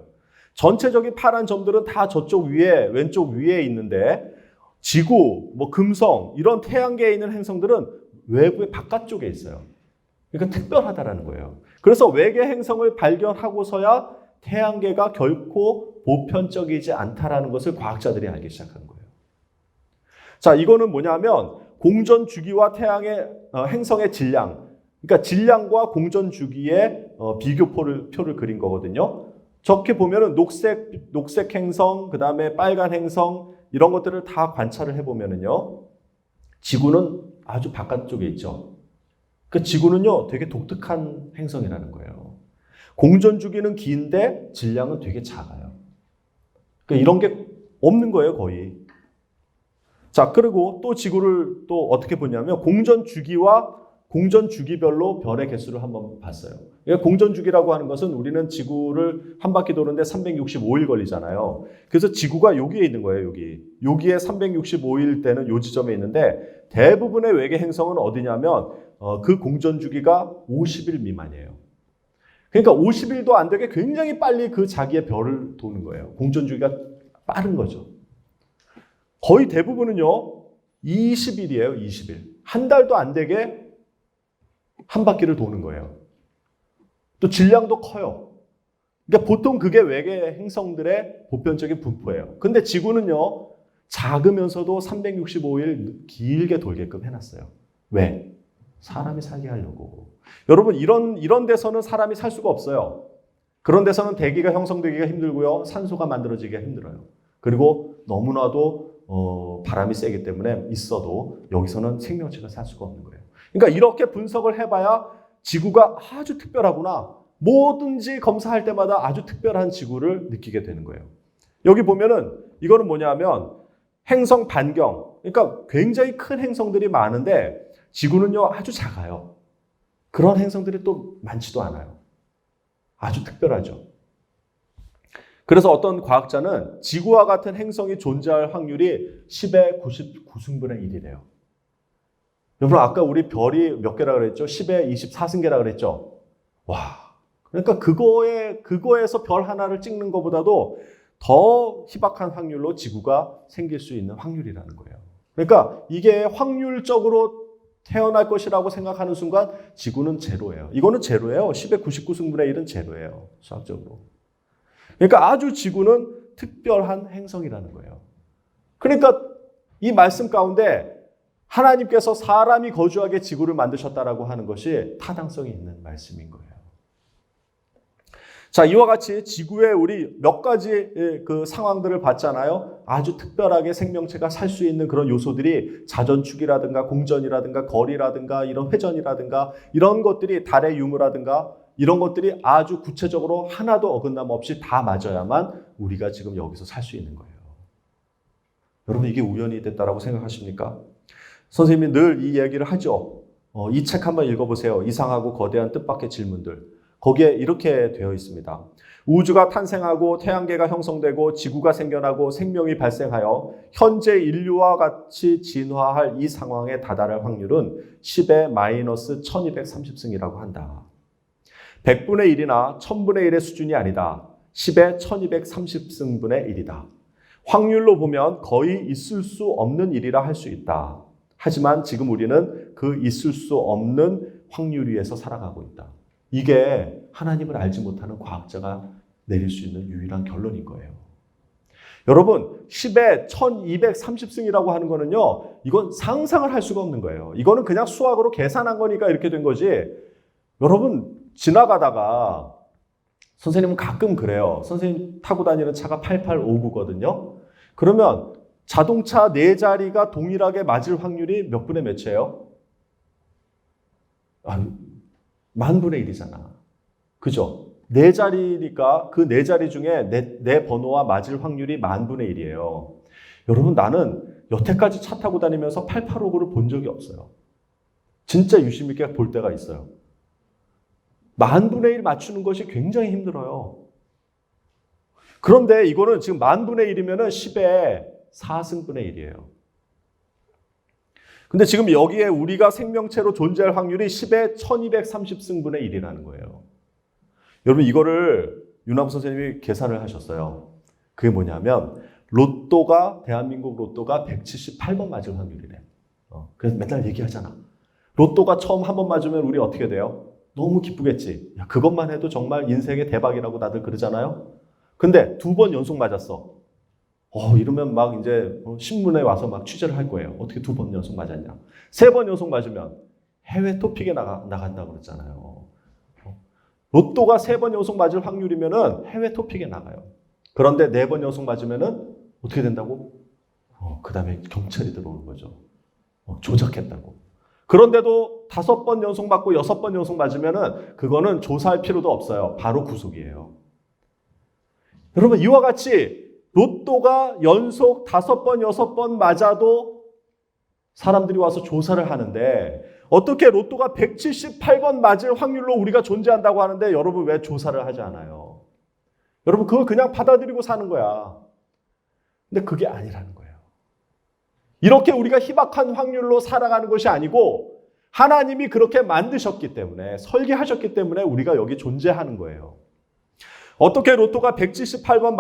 전체적인 파란 점들은 다 저쪽 위에, 왼쪽 위에 있는데 지구, 금성 이런 태양계에 있는 행성들은 외부의 바깥쪽에 있어요. 그러니까 특별하다라는 거예요. 그래서 외계 행성을 발견하고서야 태양계가 결코 보편적이지 않다라는 것을 과학자들이 알기 시작한 거예요. 자, 이거는 뭐냐면 공전 주기와 행성의 질량, 그러니까 질량과 공전 주기의 비교표를 그린 거거든요. 저렇게 보면은 녹색 행성, 그 다음에 빨간 행성 이런 것들을 다 관찰을 해보면은요, 지구는 아주 바깥쪽에 있죠. 그러니까 지구는요, 되게 독특한 행성이라는 거예요. 공전 주기는 긴데 질량은 되게 작아요. 그러니까 이런 게 없는 거예요, 거의. 자, 그리고 또 지구를 또 어떻게 보냐면 공전 주기와 공전 주기별로 별의 개수를 한번 봤어요. 그러니까 공전 주기라고 하는 것은 우리는 지구를 한 바퀴 도는데 365일 걸리잖아요. 그래서 지구가 여기에 있는 거예요, 여기. 여기에 365일 때는 요 지점에 있는데 대부분의 외계 행성은 어디냐면 그 공전 주기가 50일 미만이에요. 그러니까 50일도 안 되게 굉장히 빨리 그 자기의 별을 도는 거예요. 공전 주기가 빠른 거죠. 거의 대부분은요, 20일이에요, 20일. 한 달도 안 되게 한 바퀴를 도는 거예요. 또 질량도 커요. 그러니까 보통 그게 외계 행성들의 보편적인 분포예요. 근데 지구는요, 작으면서도 365일 길게 돌게끔 해놨어요. 왜? 사람이 살게 하려고. 여러분, 이런 데서는 사람이 살 수가 없어요. 그런 데서는 대기가 형성되기가 힘들고요. 산소가 만들어지기가 힘들어요. 그리고 너무나도 바람이 세기 때문에 있어도 여기서는 생명체가 살 수가 없는 거예요. 그러니까 이렇게 분석을 해봐야 지구가 아주 특별하구나. 뭐든지 검사할 때마다 아주 특별한 지구를 느끼게 되는 거예요. 여기 보면은 이거는 뭐냐면 행성 반경. 그러니까 굉장히 큰 행성들이 많은데 지구는요 아주 작아요. 그런 행성들이 또 많지도 않아요. 아주 특별하죠. 그래서 어떤 과학자는 지구와 같은 행성이 존재할 확률이 10의 99승분의 1이래요. 여러분 아까 우리 별이 몇 개라 그랬죠? 10의 24승계라 그랬죠? 와, 그러니까 그거에서 별 하나를 찍는 것보다도 더 희박한 확률로 지구가 생길 수 있는 확률이라는 거예요. 그러니까 이게 확률적으로 태어날 것이라고 생각하는 순간 지구는 제로예요. 이거는 제로예요. 10의 99승분의 1은 제로예요. 수학적으로. 그러니까 아주 지구는 특별한 행성이라는 거예요. 그러니까 이 말씀 가운데 하나님께서 사람이 거주하게 지구를 만드셨다라고 하는 것이 타당성이 있는 말씀인 거예요. 자, 이와 같이 지구에 우리 몇 가지 그 상황들을 봤잖아요. 아주 특별하게 생명체가 살 수 있는 그런 요소들이 자전축이라든가 공전이라든가 거리라든가 이런 회전이라든가 이런 것들이 달의 유무라든가 이런 것들이 아주 구체적으로 하나도 어긋남 없이 다 맞아야만 우리가 지금 여기서 살 수 있는 거예요. 여러분 이게 우연이 됐다라고 생각하십니까? 선생님이 늘 이 얘기를 하죠. 이 책 한번 읽어보세요. 이상하고 거대한 뜻밖의 질문들. 거기에 이렇게 되어 있습니다. 우주가 탄생하고 태양계가 형성되고 지구가 생겨나고 생명이 발생하여 현재 인류와 같이 진화할 이 상황에 다다를 확률은 10의 마이너스 1230승이라고 한다. 100분의 1이나 1000분의 1의 수준이 아니다. 10의 1230승분의 1이다. 확률로 보면 거의 있을 수 없는 일이라 할 수 있다. 하지만 지금 우리는 그 있을 수 없는 확률 위에서 살아가고 있다. 이게 하나님을 알지 못하는 과학자가 내릴 수 있는 유일한 결론인 거예요. 여러분 10의 1230승이라고 하는 거는요. 이건 상상을 할 수가 없는 거예요. 이거는 그냥 수학으로 계산한 거니까 이렇게 된 거지. 여러분 지나가다가 선생님은 가끔 그래요. 선생님 타고 다니는 차가 8859거든요. 그러면 자동차 4자리가 동일하게 맞을 확률이 몇 분의 몇이에요? 만분의 1이잖아. 그죠? 4자리니까 그 4자리 중에 내 번호와 맞을 확률이 만분의 1이에요. 여러분 나는 여태까지 차 타고 다니면서 8859를 본 적이 없어요. 진짜 유심 있게 볼 때가 있어요. 만분의 1 맞추는 것이 굉장히 힘들어요. 그런데 이거는 지금 만분의 1이면 10의 4승분의 1이에요. 근데 지금 여기에 우리가 생명체로 존재할 확률이 10의 1230승분의 1이라는 거예요. 여러분 이거를 윤하부 선생님이 계산을 하셨어요. 그게 뭐냐면 로또가 대한민국 로또가 178번 맞을 확률이래. 그래서 맨날 얘기하잖아. 로또가 처음 한 번 맞으면 우리 어떻게 돼요? 너무 기쁘겠지. 야, 그것만 해도 정말 인생의 대박이라고 다들 그러잖아요. 근데 2번 연속 맞았어. 이러면 막 이제 신문에 와서 막 취재를 할 거예요. 어떻게 2번 연속 맞았냐. 3번 연속 맞으면 해외 토픽에 나간다고 그랬잖아요. 로또가 3번 연속 맞을 확률이면은 해외 토픽에 나가요. 그런데 4번 연속 맞으면은 어떻게 된다고? 그 다음에 경찰이 들어오는 거죠. 조작했다고. 그런데도 5번 연속 맞고 6번 연속 맞으면은 그거는 조사할 필요도 없어요. 바로 구속이에요. 여러분, 이와 같이 로또가 연속 5번, 6번 맞아도 사람들이 와서 조사를 하는데 어떻게 로또가 178번 맞을 확률로 우리가 존재한다고 하는데 여러분 왜 조사를 하지 않아요? 여러분 그거 그냥 받아들이고 사는 거야. 근데 그게 아니라는 거예요. 이렇게 우리가 희박한 확률로 살아가는 것이 아니고 하나님이 그렇게 만드셨기 때문에 설계하셨기 때문에 우리가 여기 존재하는 거예요. 어떻게 로또가 178번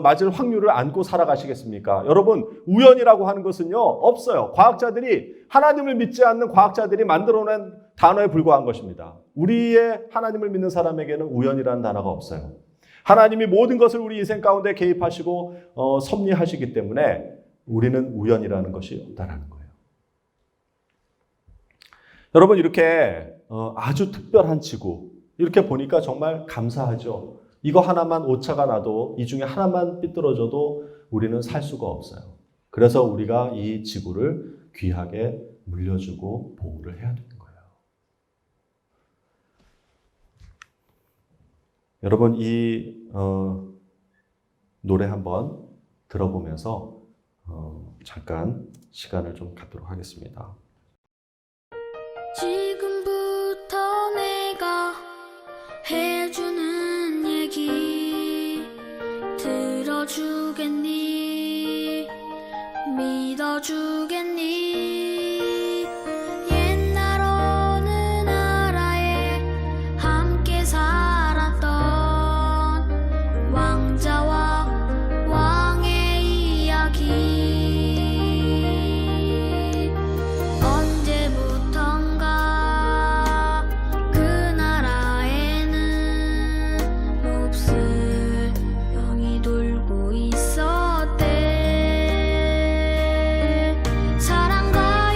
맞을 확률을 안고 살아가시겠습니까? 여러분, 우연이라고 하는 것은요, 없어요. 과학자들이, 하나님을 믿지 않는 과학자들이 만들어낸 단어에 불과한 것입니다. 우리의 하나님을 믿는 사람에게는 우연이라는 단어가 없어요. 하나님이 모든 것을 우리 인생 가운데 개입하시고 섭리하시기 때문에 우리는 우연이라는 것이 없다라는 거예요. 여러분, 이렇게 아주 특별한 지구, 이렇게 보니까 정말 감사하죠. 이거 하나만 오차가 나도, 이 중에 하나만 삐뚤어져도 우리는 살 수가 없어요. 그래서 우리가 이 지구를 귀하게 물려주고 보호를 해야 되는 거예요. 여러분, 이 노래 한번 들어보면서 잠깐 시간을 좀 갖도록 하겠습니다. 지금부터 내가 해주는 얘기 들어주겠니? 믿어주겠니? 옛날 어느 나라에 함께 살았던 왕자와 왕의 이야기 언제부턴가 그 나라에는 몹쓸 병이 돌고 있었대. 사랑과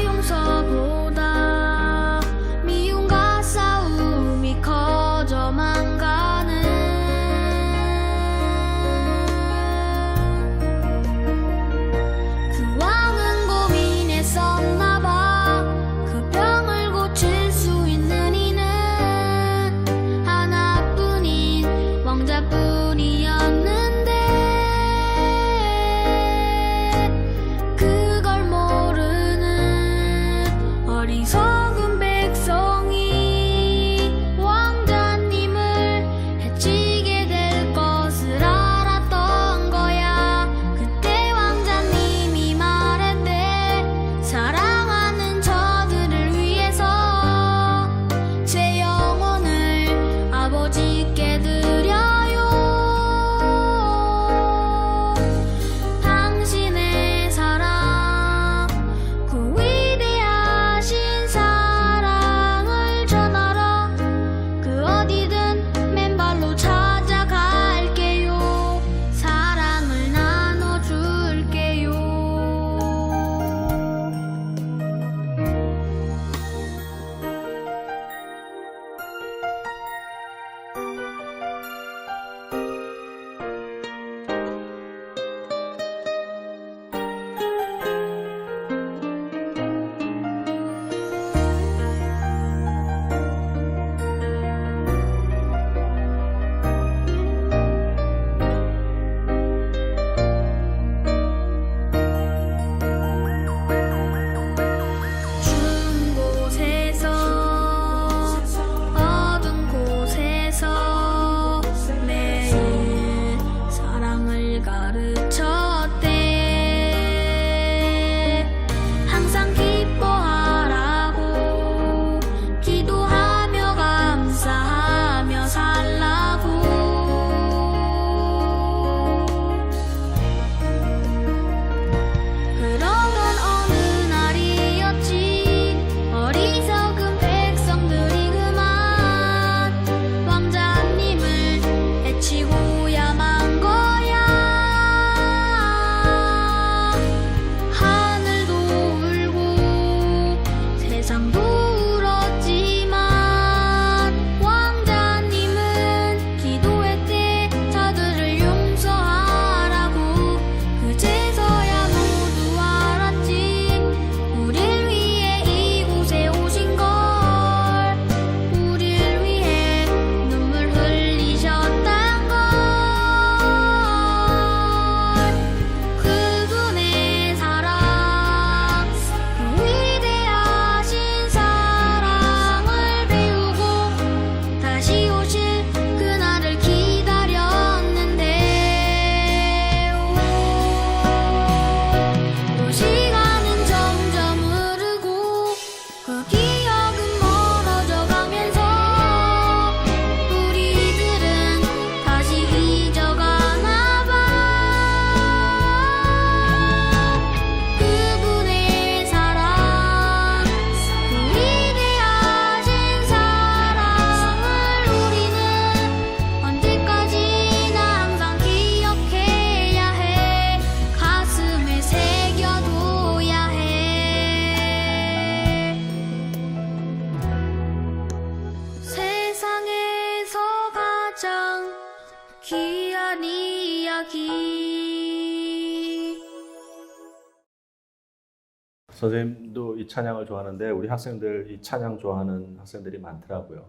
선생님도 이 찬양을 좋아하는데 우리 학생들 이 찬양 좋아하는 학생들이 많더라고요.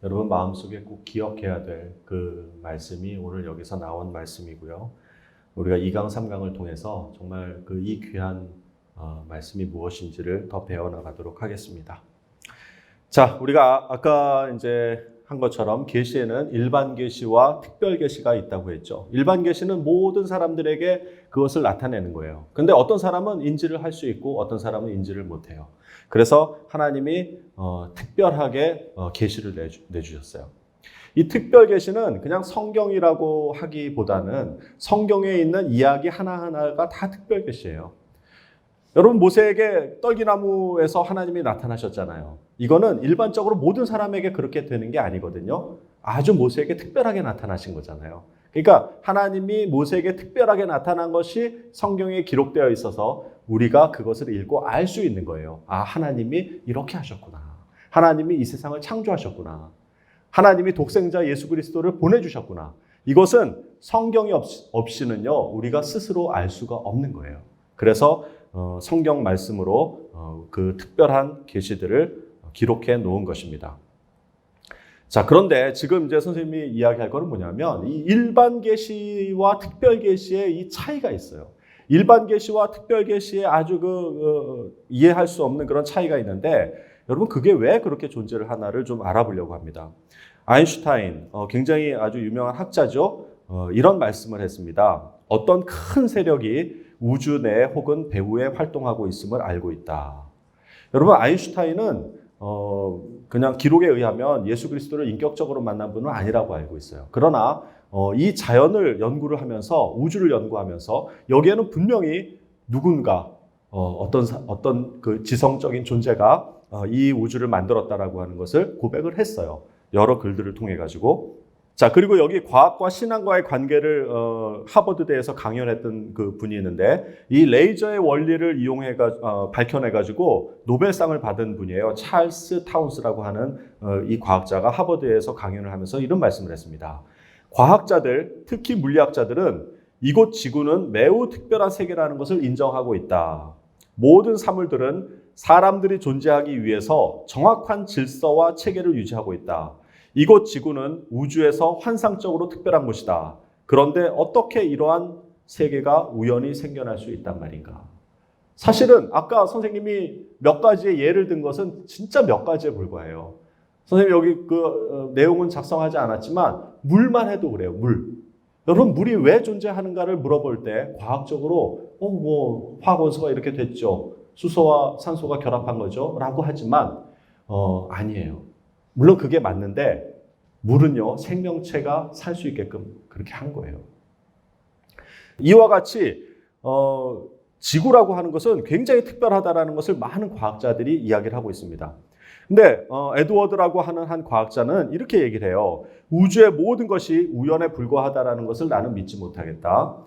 여러분 마음속에 꼭 기억해야 될 그 말씀이 오늘 여기서 나온 말씀이고요. 우리가 2강, 3강을 통해서 정말 그 이 귀한 말씀이 무엇인지를 더 배워나가도록 하겠습니다. 자, 우리가 아까 이제 한 것처럼 계시에는 일반 계시와 특별 계시가 있다고 했죠. 일반 계시는 모든 사람들에게 그것을 나타내는 거예요. 근데 어떤 사람은 인지를 할 수 있고 어떤 사람은 인지를 못 해요. 그래서 하나님이 특별하게 계시를 내주셨어요. 이 특별 계시는 그냥 성경이라고 하기보다는 성경에 있는 이야기 하나하나가 다 특별 계시예요. 여러분 모세에게 떨기나무에서 하나님이 나타나셨잖아요. 이거는 일반적으로 모든 사람에게 그렇게 되는 게 아니거든요. 아주 모세에게 특별하게 나타나신 거잖아요. 그러니까 하나님이 모세에게 특별하게 나타난 것이 성경에 기록되어 있어서 우리가 그것을 읽고 알 수 있는 거예요. 아, 하나님이 이렇게 하셨구나. 하나님이 이 세상을 창조하셨구나. 하나님이 독생자 예수 그리스도를 보내주셨구나. 이것은 성경이 없이는요, 우리가 스스로 알 수가 없는 거예요. 그래서 성경 말씀으로 그 특별한 계시들을 기록해 놓은 것입니다. 자, 그런데 지금 이제 선생님이 이야기할 거는 뭐냐면 이 일반 계시와 특별 계시의 이 차이가 있어요. 일반 계시와 특별 계시의 아주 이해할 수 없는 그런 차이가 있는데 여러분 그게 왜 그렇게 존재를 하나를 좀 알아보려고 합니다. 아인슈타인, 굉장히 아주 유명한 학자죠. 이런 말씀을 했습니다. 어떤 큰 세력이 우주 내에 혹은 배후에 활동하고 있음을 알고 있다. 여러분 아인슈타인은 그냥 기록에 의하면 예수 그리스도를 인격적으로 만난 분은 아니라고 알고 있어요. 그러나 이 자연을 연구를 하면서 우주를 연구하면서 여기에는 분명히 누군가 어떤 그 지성적인 존재가 이 우주를 만들었다라고 하는 것을 고백을 했어요. 여러 글들을 통해 가지고. 자, 그리고 여기 과학과 신앙과의 관계를 하버드대에서 강연했던 그 분이 있는데 이 레이저의 원리를 이용해 밝혀내 가지고 노벨상을 받은 분이에요. 찰스 타운스라고 하는 이 과학자가 하버드에서 강연을 하면서 이런 말씀을 했습니다. 과학자들, 특히 물리학자들은 이곳 지구는 매우 특별한 세계라는 것을 인정하고 있다. 모든 사물들은 사람들이 존재하기 위해서 정확한 질서와 체계를 유지하고 있다. 이곳 지구는 우주에서 환상적으로 특별한 곳이다. 그런데 어떻게 이러한 세계가 우연히 생겨날 수 있단 말인가? 사실은 아까 선생님이 몇 가지의 예를 든 것은 진짜 몇 가지에 불과해요. 선생님 여기 그 내용은 작성하지 않았지만 물만 해도 그래요. 물. 여러분 물이 왜 존재하는가를 물어볼 때 과학적으로 화학 원소가 이렇게 됐죠. 수소와 산소가 결합한 거죠. 라고 하지만 아니에요. 물론 그게 맞는데 물은요 생명체가 살 수 있게끔 그렇게 한 거예요. 이와 같이 지구라고 하는 것은 굉장히 특별하다라는 것을 많은 과학자들이 이야기를 하고 있습니다. 근데 에드워드라고 하는 한 과학자는 이렇게 얘기를 해요. 우주의 모든 것이 우연에 불과하다라는 것을 나는 믿지 못하겠다.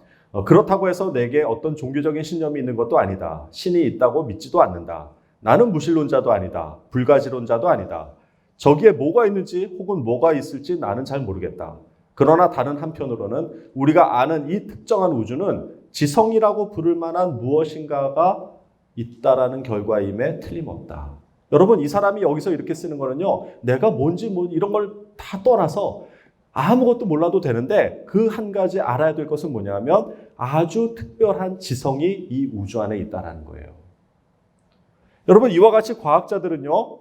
그렇다고 해서 내게 어떤 종교적인 신념이 있는 것도 아니다. 신이 있다고 믿지도 않는다. 나는 무신론자도 아니다. 불가지론자도 아니다. 저기에 뭐가 있는지 혹은 뭐가 있을지 나는 잘 모르겠다. 그러나 다른 한편으로는 우리가 아는 이 특정한 우주는 지성이라고 부를 만한 무엇인가가 있다라는 결과임에 틀림없다. 여러분 이 사람이 여기서 이렇게 쓰는 거는요. 내가 뭔지 이런 걸 다 떠나서 아무것도 몰라도 되는데 그 한 가지 알아야 될 것은 뭐냐면 아주 특별한 지성이 이 우주 안에 있다라는 거예요. 여러분 이와 같이 과학자들은요.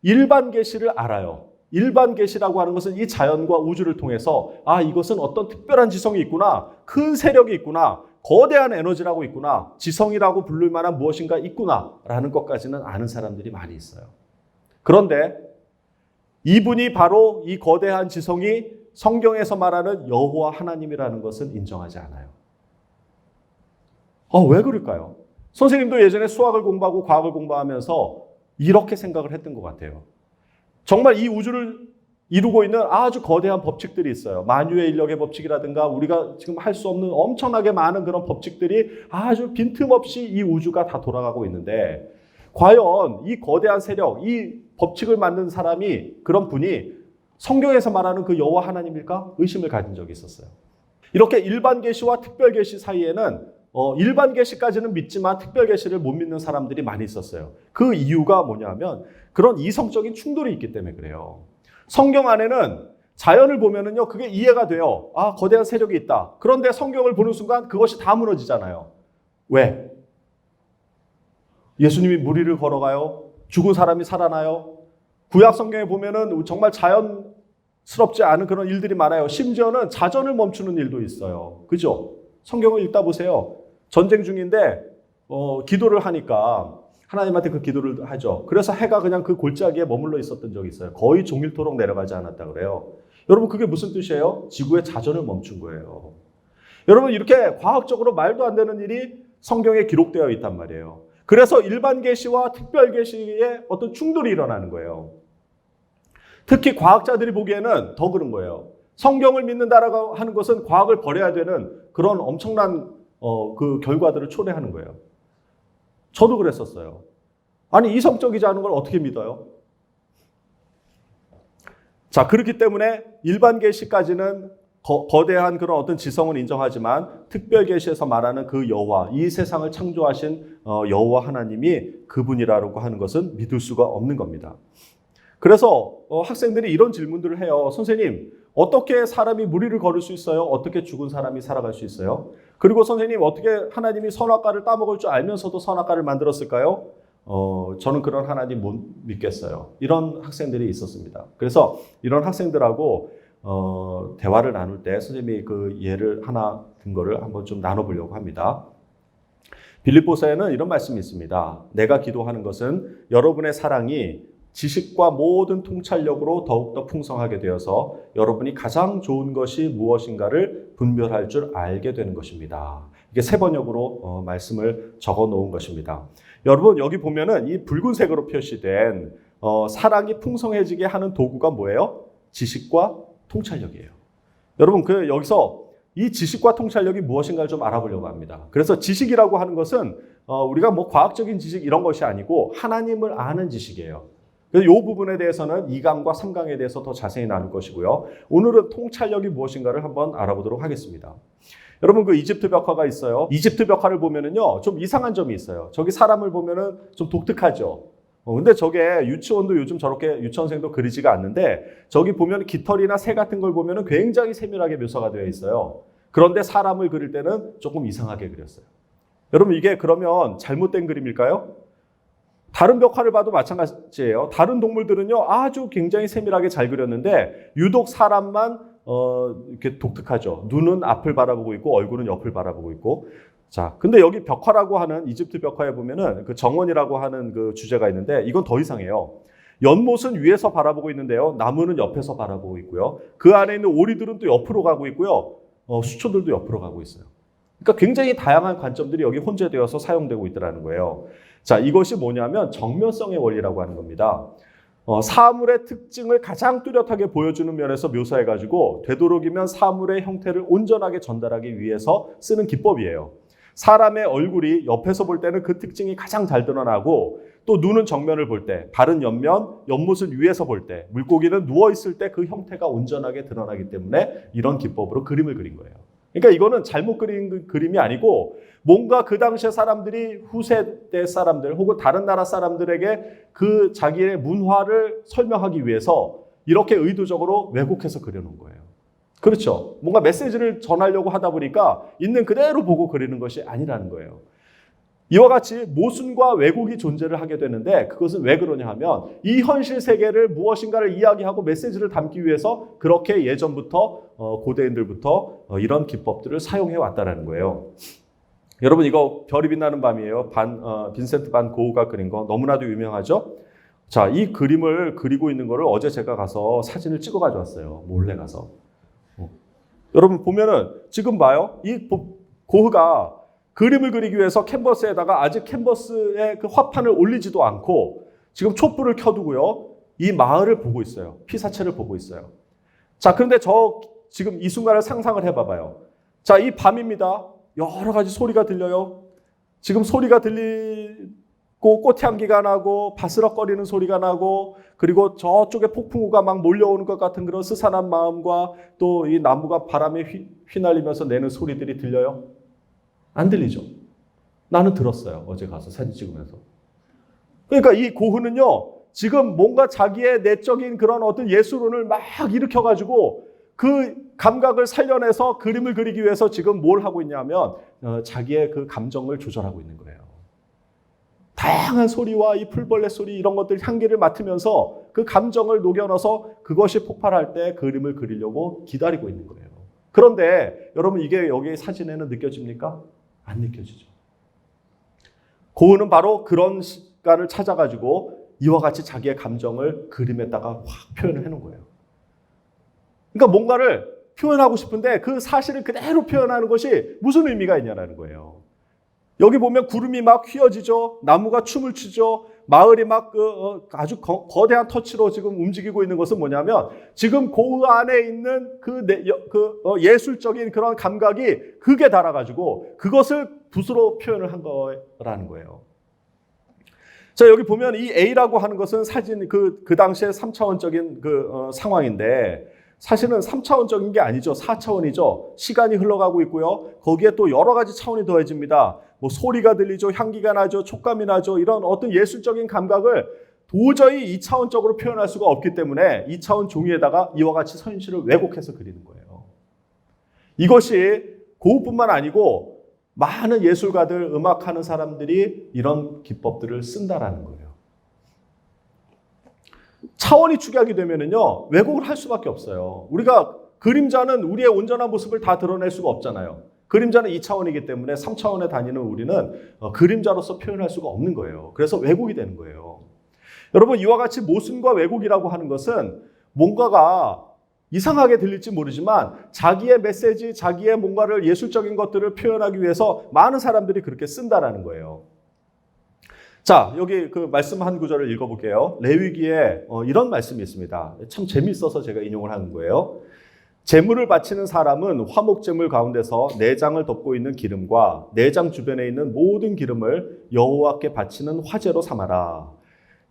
일반 계시를 알아요. 일반 계시라고 하는 것은 이 자연과 우주를 통해서 이것은 어떤 특별한 지성이 있구나. 큰 세력이 있구나. 거대한 에너지라고 있구나. 지성이라고 부를 만한 무엇인가 있구나. 라는 것까지는 아는 사람들이 많이 있어요. 그런데 이분이 바로 이 거대한 지성이 성경에서 말하는 여호와 하나님이라는 것은 인정하지 않아요. 왜 그럴까요? 선생님도 예전에 수학을 공부하고 과학을 공부하면서 이렇게 생각을 했던 것 같아요. 정말 이 우주를 이루고 있는 아주 거대한 법칙들이 있어요. 만유의 인력의 법칙이라든가 우리가 지금 할 수 없는 엄청나게 많은 그런 법칙들이 아주 빈틈없이 이 우주가 다 돌아가고 있는데 과연 이 거대한 세력, 이 법칙을 만든 사람이 그런 분이 성경에서 말하는 그 여호와 하나님일까? 의심을 가진 적이 있었어요. 이렇게 일반 계시와 특별 계시 사이에는 일반 계시까지는 믿지만 특별 계시를 못 믿는 사람들이 많이 있었어요. 그 이유가 뭐냐면 그런 이성적인 충돌이 있기 때문에 그래요. 성경 안에는 자연을 보면은요, 그게 이해가 돼요. 아, 거대한 세력이 있다. 그런데 성경을 보는 순간 그것이 다 무너지잖아요. 왜? 예수님이 무리를 걸어가요. 죽은 사람이 살아나요. 구약 성경에 보면은 정말 자연스럽지 않은 그런 일들이 많아요. 심지어는 자전을 멈추는 일도 있어요. 그죠? 성경을 읽다 보세요. 전쟁 중인데 기도를 하니까 하나님한테 그 기도를 하죠. 그래서 해가 그냥 그 골짜기에 머물러 있었던 적이 있어요. 거의 종일토록 내려가지 않았다 그래요. 여러분, 그게 무슨 뜻이에요? 지구의 자전을 멈춘 거예요. 여러분, 이렇게 과학적으로 말도 안 되는 일이 성경에 기록되어 있단 말이에요. 그래서 일반 계시와 특별 계시의 어떤 충돌이 일어나는 거예요. 특히 과학자들이 보기에는 더 그런 거예요. 성경을 믿는다라고 하는 것은 과학을 버려야 되는 그런 엄청난 그 결과들을 초래하는 거예요. 저도 그랬었어요. 아니, 이성적이지 않은 걸 어떻게 믿어요? 자, 그렇기 때문에 일반 계시까지는 거대한 그런 어떤 지성은 인정하지만 특별 계시에서 말하는 그 여호와, 이 세상을 창조하신 여호와 하나님이 그분이라고 하는 것은 믿을 수가 없는 겁니다. 그래서 학생들이 이런 질문들을 해요. 선생님, 어떻게 사람이 무리를 걸을 수 있어요? 어떻게 죽은 사람이 살아갈 수 있어요? 그리고 선생님, 어떻게 하나님이 선악과를 따먹을 줄 알면서도 선악과를 만들었을까요? 저는 그런 하나님 못 믿겠어요. 이런 학생들이 있었습니다. 그래서 이런 학생들하고 대화를 나눌 때 선생님이 그 예를 하나 든 거를 한번 좀 나눠보려고 합니다. 빌립보서에는 이런 말씀이 있습니다. 내가 기도하는 것은 여러분의 사랑이 지식과 모든 통찰력으로 더욱더 풍성하게 되어서 여러분이 가장 좋은 것이 무엇인가를 분별할 줄 알게 되는 것입니다. 이게 세 번역으로 말씀을 적어 놓은 것입니다. 여러분, 여기 보면은 이 붉은색으로 표시된 사랑이 풍성해지게 하는 도구가 뭐예요? 지식과 통찰력이에요. 여러분, 여기서 이 지식과 통찰력이 무엇인가를 좀 알아보려고 합니다. 그래서 지식이라고 하는 것은 우리가 뭐 과학적인 지식 이런 것이 아니고 하나님을 아는 지식이에요. 그래서 이 부분에 대해서는 2강과 3강에 대해서 더 자세히 나눌 것이고요. 오늘은 통찰력이 무엇인가를 한번 알아보도록 하겠습니다. 여러분, 그 이집트 벽화가 있어요. 이집트 벽화를 보면은요, 좀 이상한 점이 있어요. 저기 사람을 보면은 좀 독특하죠. 근데 저게 유치원도 요즘 저렇게 유치원생도 그리지가 않는데 저기 보면 깃털이나 새 같은 걸 보면은 굉장히 세밀하게 묘사가 되어 있어요. 그런데 사람을 그릴 때는 조금 이상하게 그렸어요. 여러분, 이게 그러면 잘못된 그림일까요? 다른 벽화를 봐도 마찬가지예요. 다른 동물들은요, 아주 굉장히 세밀하게 잘 그렸는데 유독 사람만 이렇게 독특하죠. 눈은 앞을 바라보고 있고 얼굴은 옆을 바라보고 있고. 자, 근데 여기 벽화라고 하는 이집트 벽화에 보면은 그 정원이라고 하는 그 주제가 있는데 이건 더 이상해요. 연못은 위에서 바라보고 있는데요, 나무는 옆에서 바라보고 있고요. 그 안에 있는 오리들은 또 옆으로 가고 있고요. 수초들도 옆으로 가고 있어요. 그러니까 굉장히 다양한 관점들이 여기 혼재되어서 사용되고 있더라는 거예요. 자, 이것이 뭐냐면 정면성의 원리라고 하는 겁니다. 사물의 특징을 가장 뚜렷하게 보여주는 면에서 묘사해가지고 되도록이면 사물의 형태를 온전하게 전달하기 위해서 쓰는 기법이에요. 사람의 얼굴이 옆에서 볼 때는 그 특징이 가장 잘 드러나고 또 눈은 정면을 볼 때, 발은 옆면, 옆모습 위에서 볼 때, 물고기는 누워있을 때 그 형태가 온전하게 드러나기 때문에 이런 기법으로 그림을 그린 거예요. 그러니까 이거는 잘못 그린 그림이 아니고 뭔가 그 당시에 사람들이 후세대 사람들 혹은 다른 나라 사람들에게 그 자기의 문화를 설명하기 위해서 이렇게 의도적으로 왜곡해서 그려놓은 거예요. 그렇죠. 뭔가 메시지를 전하려고 하다 보니까 있는 그대로 보고 그리는 것이 아니라는 거예요. 이와 같이 모순과 왜곡이 존재를 하게 되는데 그것은 왜 그러냐 하면 이 현실 세계를 무엇인가를 이야기하고 메시지를 담기 위해서 그렇게 예전부터 고대인들부터 이런 기법들을 사용해 왔다는 거예요. 여러분, 이거 별이 빛나는 밤이에요. 빈센트 반 고흐가 그린 거 너무나도 유명하죠. 자, 이 그림을 그리고 있는 거를 어제 제가 가서 사진을 찍어 가져왔어요. 몰래 가서. 여러분 보면은 지금 봐요. 이 고흐가 그림을 그리기 위해서 캔버스에다가 아직 캔버스에 그 화판을 올리지도 않고 지금 촛불을 켜두고요. 이 마을을 보고 있어요. 피사체를 보고 있어요. 자, 그런데 지금 이 순간을 상상을 해봐봐요. 자, 이 밤입니다. 여러 가지 소리가 들려요. 지금 소리가 들리고 꽃향기가 나고 바스럭거리는 소리가 나고 그리고 저쪽에 폭풍우가 막 몰려오는 것 같은 그런 스산한 마음과 또 이 나무가 바람에 휘날리면서 내는 소리들이 들려요. 안 들리죠? 나는 들었어요. 어제 가서 사진 찍으면서. 그러니까 이 고흐는요, 지금 뭔가 자기의 내적인 그런 어떤 예술론을 막 일으켜가지고 그 감각을 살려내서 그림을 그리기 위해서 지금 뭘 하고 있냐면 자기의 그 감정을 조절하고 있는 거예요. 다양한 소리와 이 풀벌레 소리 이런 것들 향기를 맡으면서 그 감정을 녹여넣어서 그것이 폭발할 때 그림을 그리려고 기다리고 있는 거예요. 그런데 여러분 이게 여기 사진에는 느껴집니까? 안 느껴지죠. 고흐는 바로 그런 시간을 찾아가지고 이와 같이 자기의 감정을 그림에다가 확 표현을 해놓은 거예요. 그러니까 뭔가를 표현하고 싶은데 그 사실을 그대로 표현하는 것이 무슨 의미가 있냐는 거예요. 여기 보면 구름이 막 휘어지죠. 나무가 춤을 추죠. 마을이 막 아주 거대한 터치로 지금 움직이고 있는 것은 뭐냐면 지금 고흐 안에 있는 예술적인 그런 감각이 극에 달아가지고 그것을 붓으로 표현을 한 거라는 거예요. 자, 여기 보면 이 A라고 하는 것은 사진 그 당시의 3차원적인 상황인데 사실은 3차원적인 게 아니죠. 4차원이죠. 시간이 흘러가고 있고요. 거기에 또 여러 가지 차원이 더해집니다. 뭐 소리가 들리죠. 향기가 나죠. 촉감이 나죠. 이런 어떤 예술적인 감각을 도저히 2차원적으로 표현할 수가 없기 때문에 2차원 종이에다가 이와 같이 서인시를 왜곡해서 그리는 거예요. 이것이 고흐뿐만 아니고 많은 예술가들, 음악하는 사람들이 이런 기법들을 쓴다라는 거예요. 차원이 축약이 되면은요, 왜곡을 할 수밖에 없어요. 우리가 그림자는 우리의 온전한 모습을 다 드러낼 수가 없잖아요. 그림자는 2차원이기 때문에 3차원에 다니는 우리는 그림자로서 표현할 수가 없는 거예요. 그래서 왜곡이 되는 거예요. 여러분, 이와 같이 모순과 왜곡이라고 하는 것은 뭔가가 이상하게 들릴지 모르지만 자기의 메시지, 자기의 뭔가를 예술적인 것들을 표현하기 위해서 많은 사람들이 그렇게 쓴다라는 거예요. 자, 여기 그 말씀 한 구절을 읽어볼게요. 레위기에 이런 말씀이 있습니다. 참 재미있어서 제가 인용을 하는 거예요. 제물을 바치는 사람은 화목제물 가운데서 내장을 덮고 있는 기름과 내장 주변에 있는 모든 기름을 여호와께 바치는 화제로 삼아라.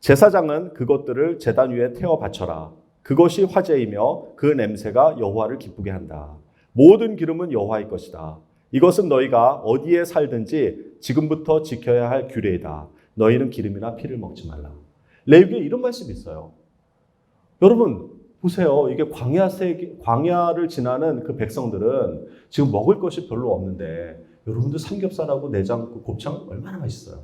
제사장은 그것들을 제단 위에 태워 바쳐라. 그것이 화제이며 그 냄새가 여호와를 기쁘게 한다. 모든 기름은 여호와의 것이다. 이것은 너희가 어디에 살든지 지금부터 지켜야 할 규례이다. 너희는 기름이나 피를 먹지 말라. 레위기에 이런 말씀이 있어요. 여러분 보세요. 이게 광야를 지나는 그 백성들은 지금 먹을 것이 별로 없는데 여러분들 삼겹살하고 내장, 곱창 얼마나 맛있어요.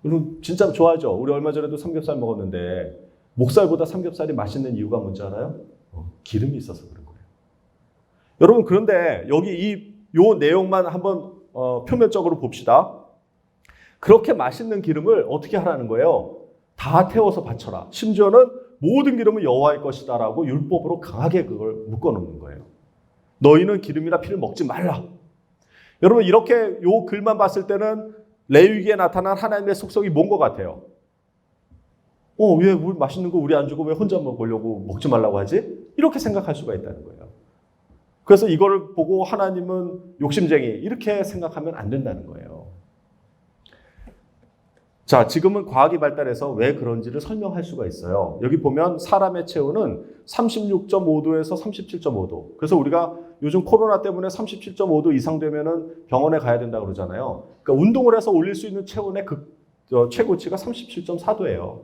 여러분 진짜 좋아하죠. 우리 얼마 전에도 삼겹살 먹었는데 목살보다 삼겹살이 맛있는 이유가 뭔지 알아요? 기름이 있어서 그런 거예요. 여러분 그런데 여기 요 내용만 한번 표면적으로 봅시다. 그렇게 맛있는 기름을 어떻게 하라는 거예요? 다 태워서 바쳐라. 심지어는 모든 기름은 여호와의 것이다라고 율법으로 강하게 그걸 묶어놓는 거예요. 너희는 기름이나 피를 먹지 말라. 여러분 이렇게 요 글만 봤을 때는 레위기에 나타난 하나님의 속성이 뭔 것 같아요? 왜 우리 맛있는 거 우리 안 주고 왜 혼자 먹으려고 먹지 말라고 하지? 이렇게 생각할 수가 있다는 거예요. 그래서 이거를 보고 하나님은 욕심쟁이 이렇게 생각하면 안 된다는 거예요. 자, 지금은 과학이 발달해서 왜 그런지를 설명할 수가 있어요. 여기 보면 사람의 체온은 36.5도에서 37.5도. 그래서 우리가 요즘 코로나 때문에 37.5도 이상 되면은 병원에 가야 된다고 그러잖아요. 그러니까 운동을 해서 올릴 수 있는 체온의 최고치가 37.4도예요.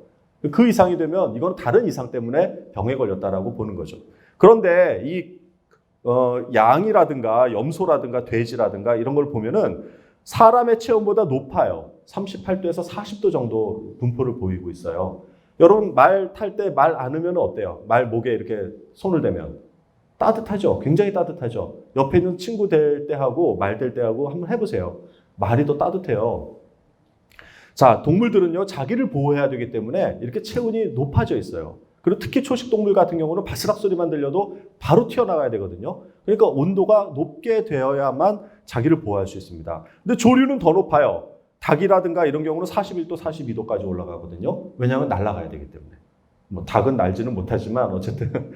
그 이상이 되면 이건 다른 이상 때문에 병에 걸렸다라고 보는 거죠. 그런데 이 양이라든가 염소라든가 돼지라든가 이런 걸 보면은 사람의 체온보다 높아요. 38도에서 40도 정도 분포를 보이고 있어요. 여러분 말 탈 때 말 안으면 어때요? 말 목에 이렇게 손을 대면 따뜻하죠. 굉장히 따뜻하죠. 옆에 있는 친구 될 때하고 말 될 때하고 한번 해보세요. 말이 더 따뜻해요. 자, 동물들은요 자기를 보호해야 되기 때문에 이렇게 체온이 높아져 있어요. 그리고 특히 초식 동물 같은 경우는 바스락 소리만 들려도 바로 튀어나가야 되거든요. 그러니까 온도가 높게 되어야만 자기를 보호할 수 있습니다. 근데 조류는 더 높아요. 닭이라든가 이런 경우는 41도, 42도까지 올라가거든요. 왜냐하면 날아가야 되기 때문에. 뭐 닭은 날지는 못하지만 어쨌든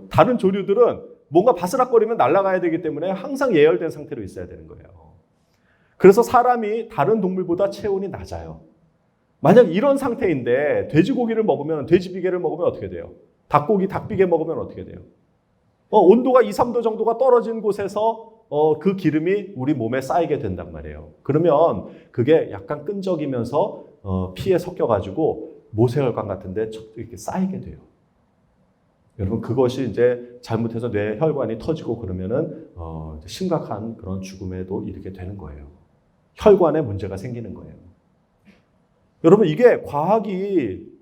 다른 조류들은 뭔가 바스락거리면 날아가야 되기 때문에 항상 예열된 상태로 있어야 되는 거예요. 그래서 사람이 다른 동물보다 체온이 낮아요. 만약 이런 상태인데 돼지고기를 먹으면 돼지비계를 먹으면 어떻게 돼요? 닭고기, 닭비계 먹으면 어떻게 돼요? 온도가 2, 3도 정도가 떨어진 곳에서 그 기름이 우리 몸에 쌓이게 된단 말이에요. 그러면 그게 약간 끈적이면서 피에 섞여가지고 모세혈관 같은데 이렇게 쌓이게 돼요. 여러분 그것이 이제 잘못해서 뇌 혈관이 터지고 그러면은 심각한 그런 죽음에도 이르게 되는 거예요. 혈관에 문제가 생기는 거예요. 여러분 이게 과학이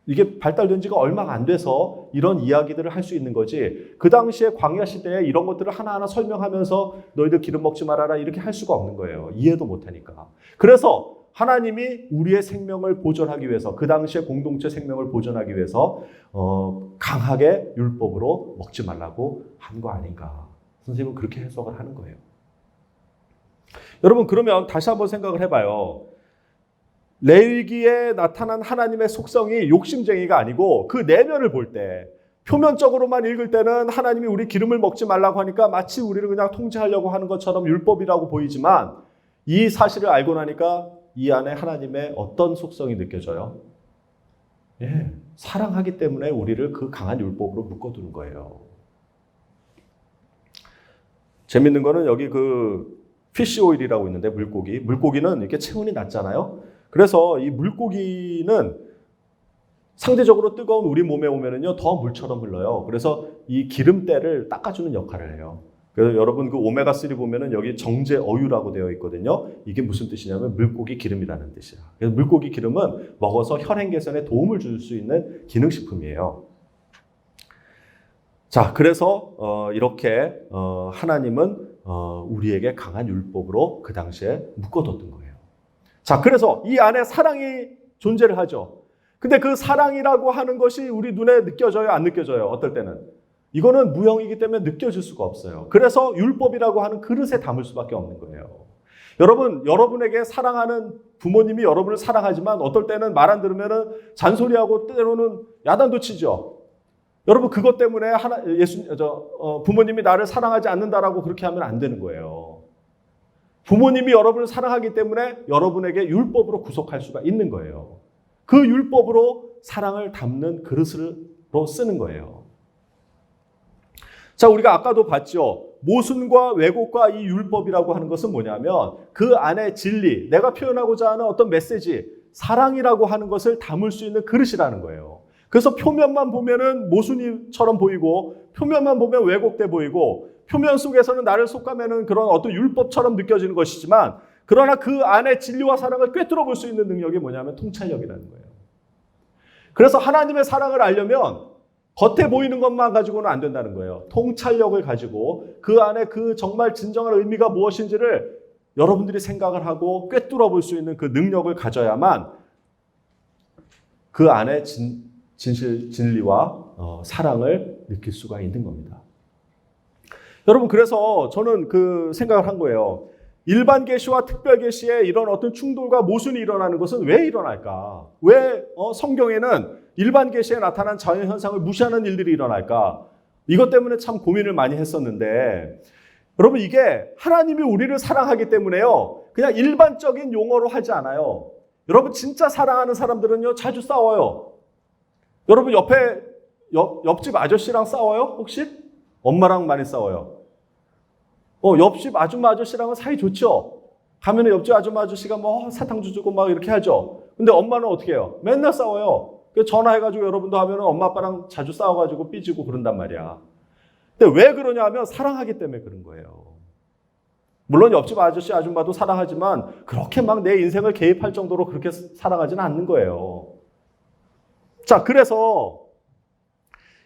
이게 발달된 지가 얼마가 안 돼서 이런 이야기들을 할 수 있는 거지. 그 당시에 광야 시대에 이런 것들을 하나하나 설명하면서 너희들 기름 먹지 말아라 이렇게 할 수가 없는 거예요. 이해도 못하니까. 그래서 하나님이 우리의 생명을 보존하기 위해서 그 당시에 공동체 생명을 보존하기 위해서 강하게 율법으로 먹지 말라고 한 거 아닌가. 선생님은 그렇게 해석을 하는 거예요. 여러분 그러면 다시 한번 생각을 해봐요. 레위기에 나타난 하나님의 속성이 욕심쟁이가 아니고 그 내면을 볼 때 표면적으로만 읽을 때는 하나님이 우리 기름을 먹지 말라고 하니까 마치 우리를 그냥 통제하려고 하는 것처럼 율법이라고 보이지만 이 사실을 알고 나니까 이 안에 하나님의 어떤 속성이 느껴져요? 예, 사랑하기 때문에 우리를 그 강한 율법으로 묶어두는 거예요. 재밌는 거는 여기 그 피쉬 오일이라고 있는데 물고기는 이렇게 체온이 낮잖아요. 그래서 이 물고기는 상대적으로 뜨거운 우리 몸에 오면은요 더 물처럼 흘러요. 그래서 이 기름때를 닦아주는 역할을 해요. 그래서 여러분 그 오메가3 보면은 여기 정제 어유라고 되어 있거든요. 이게 무슨 뜻이냐면 물고기 기름이라는 뜻이야. 그래서 물고기 기름은 먹어서 혈행 개선에 도움을 줄 수 있는 기능식품이에요. 자, 그래서 이렇게 하나님은 우리에게 강한 율법으로 그 당시에 묶어뒀던 거예요. 자, 그래서 이 안에 사랑이 존재를 하죠. 근데 그 사랑이라고 하는 것이 우리 눈에 느껴져요? 안 느껴져요? 어떨 때는? 이거는 무형이기 때문에 느껴질 수가 없어요. 그래서 율법이라고 하는 그릇에 담을 수밖에 없는 거예요. 여러분에게 사랑하는 부모님이 여러분을 사랑하지만 어떨 때는 말 안 들으면은 잔소리하고 때로는 야단도 치죠. 여러분 그것 때문에 부모님이 나를 사랑하지 않는다라고 그렇게 하면 안 되는 거예요. 부모님이 여러분을 사랑하기 때문에 여러분에게 율법으로 구속할 수가 있는 거예요. 그 율법으로 사랑을 담는 그릇으로 쓰는 거예요. 자, 우리가 아까도 봤죠. 모순과 왜곡과 이 율법이라고 하는 것은 뭐냐면 그 안에 진리, 내가 표현하고자 하는 어떤 메시지, 사랑이라고 하는 것을 담을 수 있는 그릇이라는 거예요. 그래서 표면만 보면은 모순이처럼 보이고 표면만 보면 왜곡돼 보이고 표면 속에서는 나를 속가매는 그런 어떤 율법처럼 느껴지는 것이지만 그러나 그 안에 진리와 사랑을 꿰뚫어 볼 수 있는 능력이 뭐냐면 통찰력이라는 거예요. 그래서 하나님의 사랑을 알려면 겉에 보이는 것만 가지고는 안 된다는 거예요. 통찰력을 가지고 그 안에 그 정말 진정한 의미가 무엇인지를 여러분들이 생각을 하고 꿰뚫어 볼 수 있는 그 능력을 가져야만 그 안에 진리와 사랑을 느낄 수가 있는 겁니다. 여러분 그래서 저는 그 생각을 한 거예요. 일반 계시와 특별 계시에 이런 어떤 충돌과 모순이 일어나는 것은 왜 일어날까? 왜 성경에는 일반 계시에 나타난 자연 현상을 무시하는 일들이 일어날까? 이것 때문에 참 고민을 많이 했었는데 여러분 이게 하나님이 우리를 사랑하기 때문에요. 그냥 일반적인 용어로 하지 않아요. 여러분 진짜 사랑하는 사람들은요 자주 싸워요. 여러분 옆집 아저씨랑 싸워요? 혹시? 엄마랑 많이 싸워요. 옆집 아줌마 아저씨랑은 사이 좋죠? 가면 옆집 아줌마 아저씨가 뭐 사탕 주고 막 이렇게 하죠. 근데 엄마는 어떻게 해요? 맨날 싸워요. 전화해가지고 여러분도 하면 엄마 아빠랑 자주 싸워가지고 삐지고 그런단 말이야. 근데 왜 그러냐 하면 사랑하기 때문에 그런 거예요. 물론 옆집 아저씨 아줌마도 사랑하지만 그렇게 막 내 인생을 개입할 정도로 그렇게 사랑하지는 않는 거예요. 자, 그래서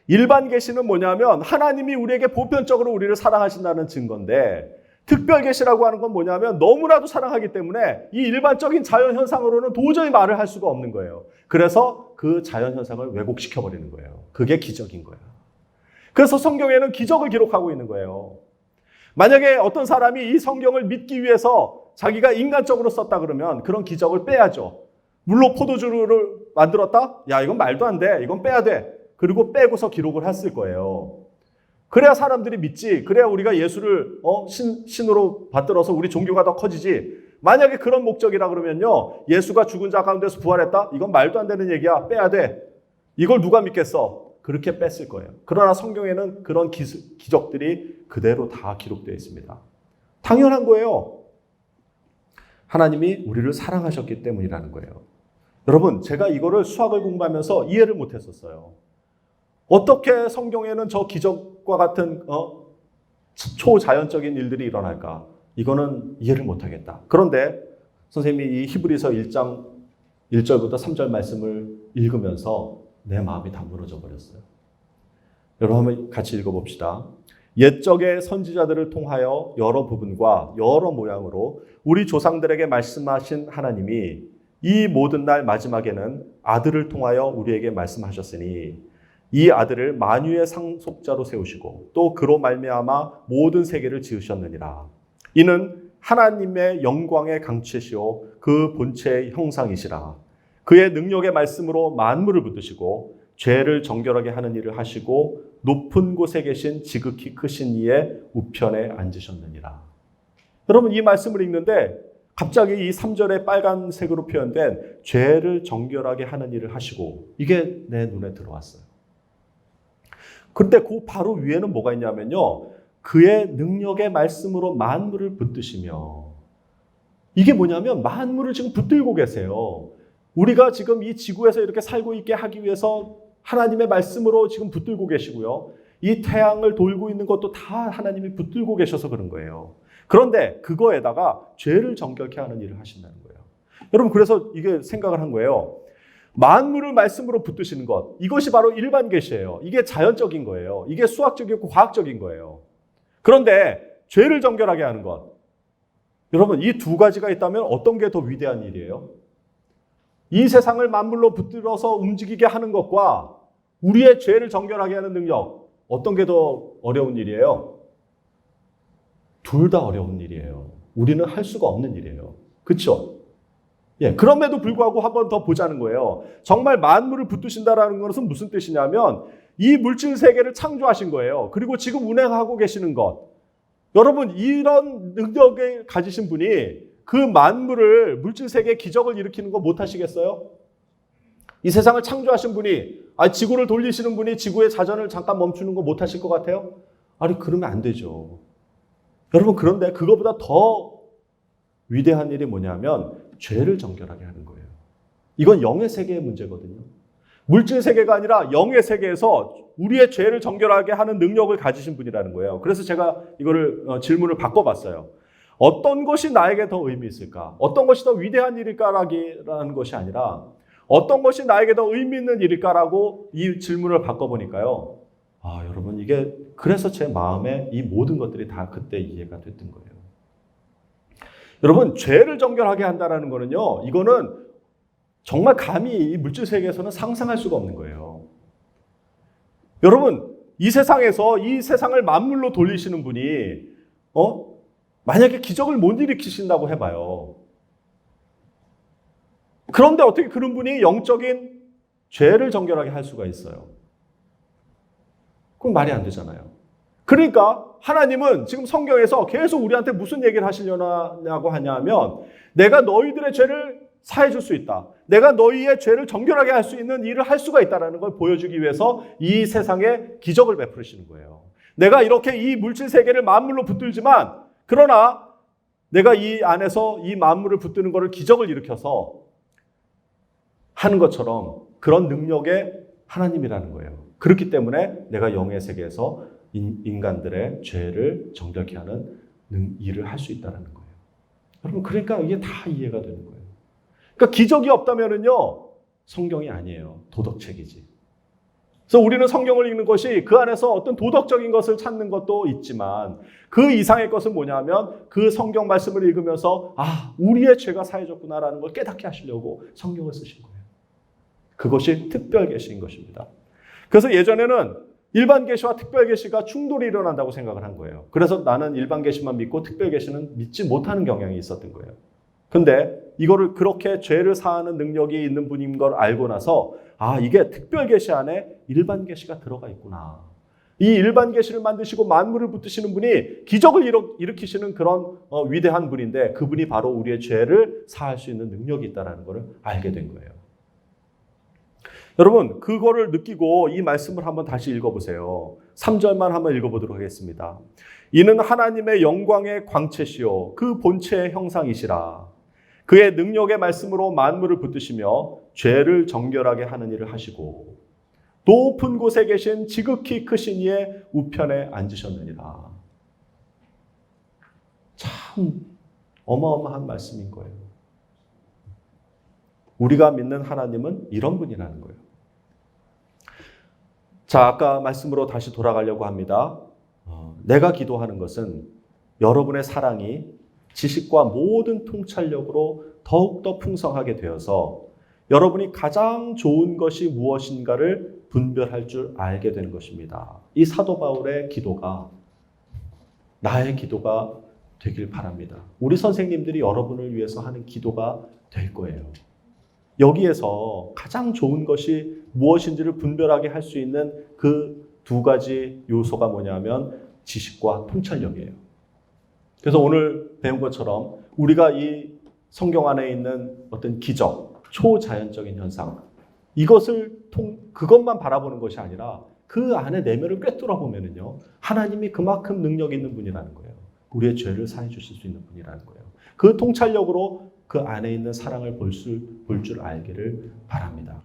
일반 계시는 뭐냐면 하나님이 우리에게 보편적으로 우리를 사랑하신다는 증거인데 특별 계시라고 하는 건 뭐냐면 너무나도 사랑하기 때문에 이 일반적인 자연 현상으로는 도저히 말을 할 수가 없는 거예요. 그래서 그 자연 현상을 왜곡시켜 버리는 거예요. 그게 기적인 거예요. 그래서 성경에는 기적을 기록하고 있는 거예요. 만약에 어떤 사람이 이 성경을 믿기 위해서 자기가 인간적으로 썼다 그러면 그런 기적을 빼야죠. 물로 포도주를 만들었다? 야, 이건 말도 안 돼. 이건 빼야 돼. 그리고 빼고서 기록을 했을 거예요. 그래야 사람들이 믿지. 그래야 우리가 예수를 신으로 받들어서 우리 종교가 더 커지지. 만약에 그런 목적이라 그러면요. 예수가 죽은 자 가운데서 부활했다? 이건 말도 안 되는 얘기야. 빼야 돼. 이걸 누가 믿겠어? 그렇게 뺐을 거예요. 그러나 성경에는 그런 기적들이 그대로 다 기록되어 있습니다. 당연한 거예요. 하나님이 우리를 사랑하셨기 때문이라는 거예요. 여러분, 제가 이거를 수학을 공부하면서 이해를 못했었어요. 어떻게 성경에는 저 기적과 같은 초자연적인 일들이 일어날까? 이거는 이해를 못하겠다. 그런데 선생님이 이 히브리서 1장 1절부터 3절 말씀을 읽으면서 내 마음이 다 무너져 버렸어요. 여러분 한번 같이 읽어봅시다. 옛적의 선지자들을 통하여 여러 부분과 여러 모양으로 우리 조상들에게 말씀하신 하나님이 이 모든 날 마지막에는 아들을 통하여 우리에게 말씀하셨으니 이 아들을 만유의 상속자로 세우시고 또 그로 말미암아 모든 세계를 지으셨느니라. 이는 하나님의 영광의 강체시오 그 본체의 형상이시라. 그의 능력의 말씀으로 만물을 붙드시고 죄를 정결하게 하는 일을 하시고 높은 곳에 계신 지극히 크신 이의 우편에 앉으셨느니라. 여러분 이 말씀을 읽는데 갑자기 이 3절에 빨간색으로 표현된 죄를 정결하게 하는 일을 하시고 이게 내 눈에 들어왔어요. 그런데 그 바로 위에는 뭐가 있냐면요. 그의 능력의 말씀으로 만물을 붙드시며 이게 뭐냐면 만물을 지금 붙들고 계세요. 우리가 지금 이 지구에서 이렇게 살고 있게 하기 위해서 하나님의 말씀으로 지금 붙들고 계시고요. 이 태양을 돌고 있는 것도 다 하나님이 붙들고 계셔서 그런 거예요. 그런데 그거에다가 죄를 정결케 하는 일을 하신다는 거예요. 여러분 그래서 이게 생각을 한 거예요. 만물을 말씀으로 붙드시는 것, 이것이 바로 일반 계시예요. 이게 자연적인 거예요. 이게 수학적이고 과학적인 거예요. 그런데 죄를 정결하게 하는 것, 여러분 이 두 가지가 있다면 어떤 게 더 위대한 일이에요? 이 세상을 만물로 붙들어서 움직이게 하는 것과 우리의 죄를 정결하게 하는 능력, 어떤 게 더 어려운 일이에요? 둘 다 어려운 일이에요. 우리는 할 수가 없는 일이에요. 그렇죠? 예, 그럼에도 불구하고 한 번 더 보자는 거예요. 정말 만물을 붙드신다라는 것은 무슨 뜻이냐면 이 물질 세계를 창조하신 거예요. 그리고 지금 운행하고 계시는 것. 여러분 이런 능력을 가지신 분이 그 만물을 물질 세계의 기적을 일으키는 거 못 하시겠어요? 이 세상을 창조하신 분이 지구를 돌리시는 분이 지구의 자전을 잠깐 멈추는 거 못 하실 것 같아요? 아니 그러면 안 되죠. 여러분 그런데 그거보다 더 위대한 일이 뭐냐면 죄를 정결하게 하는 거예요. 이건 영의 세계의 문제거든요. 물질 세계가 아니라 영의 세계에서 우리의 죄를 정결하게 하는 능력을 가지신 분이라는 거예요. 그래서 제가 이거를 질문을 바꿔봤어요. 어떤 것이 나에게 더 의미 있을까? 어떤 것이 더 위대한 일일까라는 것이 아니라 어떤 것이 나에게 더 의미 있는 일일까라고 이 질문을 바꿔보니까요. 여러분 이게 그래서 제 마음에 이 모든 것들이 다 그때 이해가 됐던 거예요. 여러분 죄를 정결하게 한다는 거는요. 이거는 정말 감히 이 물질 세계에서는 상상할 수가 없는 거예요. 여러분 이 세상에서 이 세상을 만물로 돌리시는 분이 만약에 기적을 못 일으키신다고 해봐요. 그런데 어떻게 그런 분이 영적인 죄를 정결하게 할 수가 있어요? 그건 말이 안 되잖아요. 그러니까 하나님은 지금 성경에서 계속 우리한테 무슨 얘기를 하시려고 하냐면 내가 너희들의 죄를 사해 줄 수 있다. 내가 너희의 죄를 정결하게 할 수 있는 일을 할 수가 있다는 걸 보여주기 위해서 이 세상에 기적을 베푸시는 거예요. 내가 이렇게 이 물질 세계를 만물로 붙들지만 그러나 내가 이 안에서 이 만물을 붙드는 것을 기적을 일으켜서 하는 것처럼 그런 능력의 하나님이라는 거예요. 그렇기 때문에 내가 영의 세계에서 인간들의 죄를 정결케 하는 일을 할 수 있다는 거예요. 여러분 그러니까 이게 다 이해가 되는 거예요. 그러니까 기적이 없다면은요 성경이 아니에요. 도덕책이지. 그래서 우리는 성경을 읽는 것이 그 안에서 어떤 도덕적인 것을 찾는 것도 있지만 그 이상의 것은 뭐냐면 그 성경 말씀을 읽으면서 우리의 죄가 사해졌구나라는 걸 깨닫게 하시려고 성경을 쓰신 거예요. 그것이 특별 계시인 것입니다. 그래서 예전에는 일반 계시와 특별 계시가 충돌이 일어난다고 생각을 한 거예요. 그래서 나는 일반 계시만 믿고 특별 계시는 믿지 못하는 경향이 있었던 거예요. 근데 이거를 그렇게 죄를 사하는 능력이 있는 분인 걸 알고 나서 이게 특별 계시 안에 일반 계시가 들어가 있구나. 이 일반 계시를 만드시고 만물을 붙드시는 분이 기적을 일으키시는 그런 위대한 분인데 그분이 바로 우리의 죄를 사할 수 있는 능력이 있다는 걸 알게 된 거예요. 여러분, 그거를 느끼고 이 말씀을 한번 다시 읽어보세요. 3절만 한번 읽어보도록 하겠습니다. 이는 하나님의 영광의 광채시요 그 본체의 형상이시라. 그의 능력의 말씀으로 만물을 붙드시며 죄를 정결하게 하는 일을 하시고 높은 곳에 계신 지극히 크신 이의 우편에 앉으셨느니라. 참 어마어마한 말씀인 거예요. 우리가 믿는 하나님은 이런 분이라는 거예요. 자, 아까 말씀으로 다시 돌아가려고 합니다. 내가 기도하는 것은 여러분의 사랑이 지식과 모든 통찰력으로 더욱더 풍성하게 되어서 여러분이 가장 좋은 것이 무엇인가를 분별할 줄 알게 되는 것입니다. 이 사도 바울의 기도가 나의 기도가 되길 바랍니다. 우리 선생님들이 여러분을 위해서 하는 기도가 될 거예요. 여기에서 가장 좋은 것이 무엇인지를 분별하게 할 수 있는 그 두 가지 요소가 뭐냐면 지식과 통찰력이에요. 그래서 오늘 배운 것처럼 우리가 이 성경 안에 있는 어떤 기적, 초자연적인 현상, 그것만 바라보는 것이 아니라 그 안에 내면을 꿰뚫어 보면은요, 하나님이 그만큼 능력 있는 분이라는 거예요. 우리의 죄를 사해 주실 수 있는 분이라는 거예요. 그 통찰력으로 그 안에 있는 사랑을 볼 줄 알기를 바랍니다.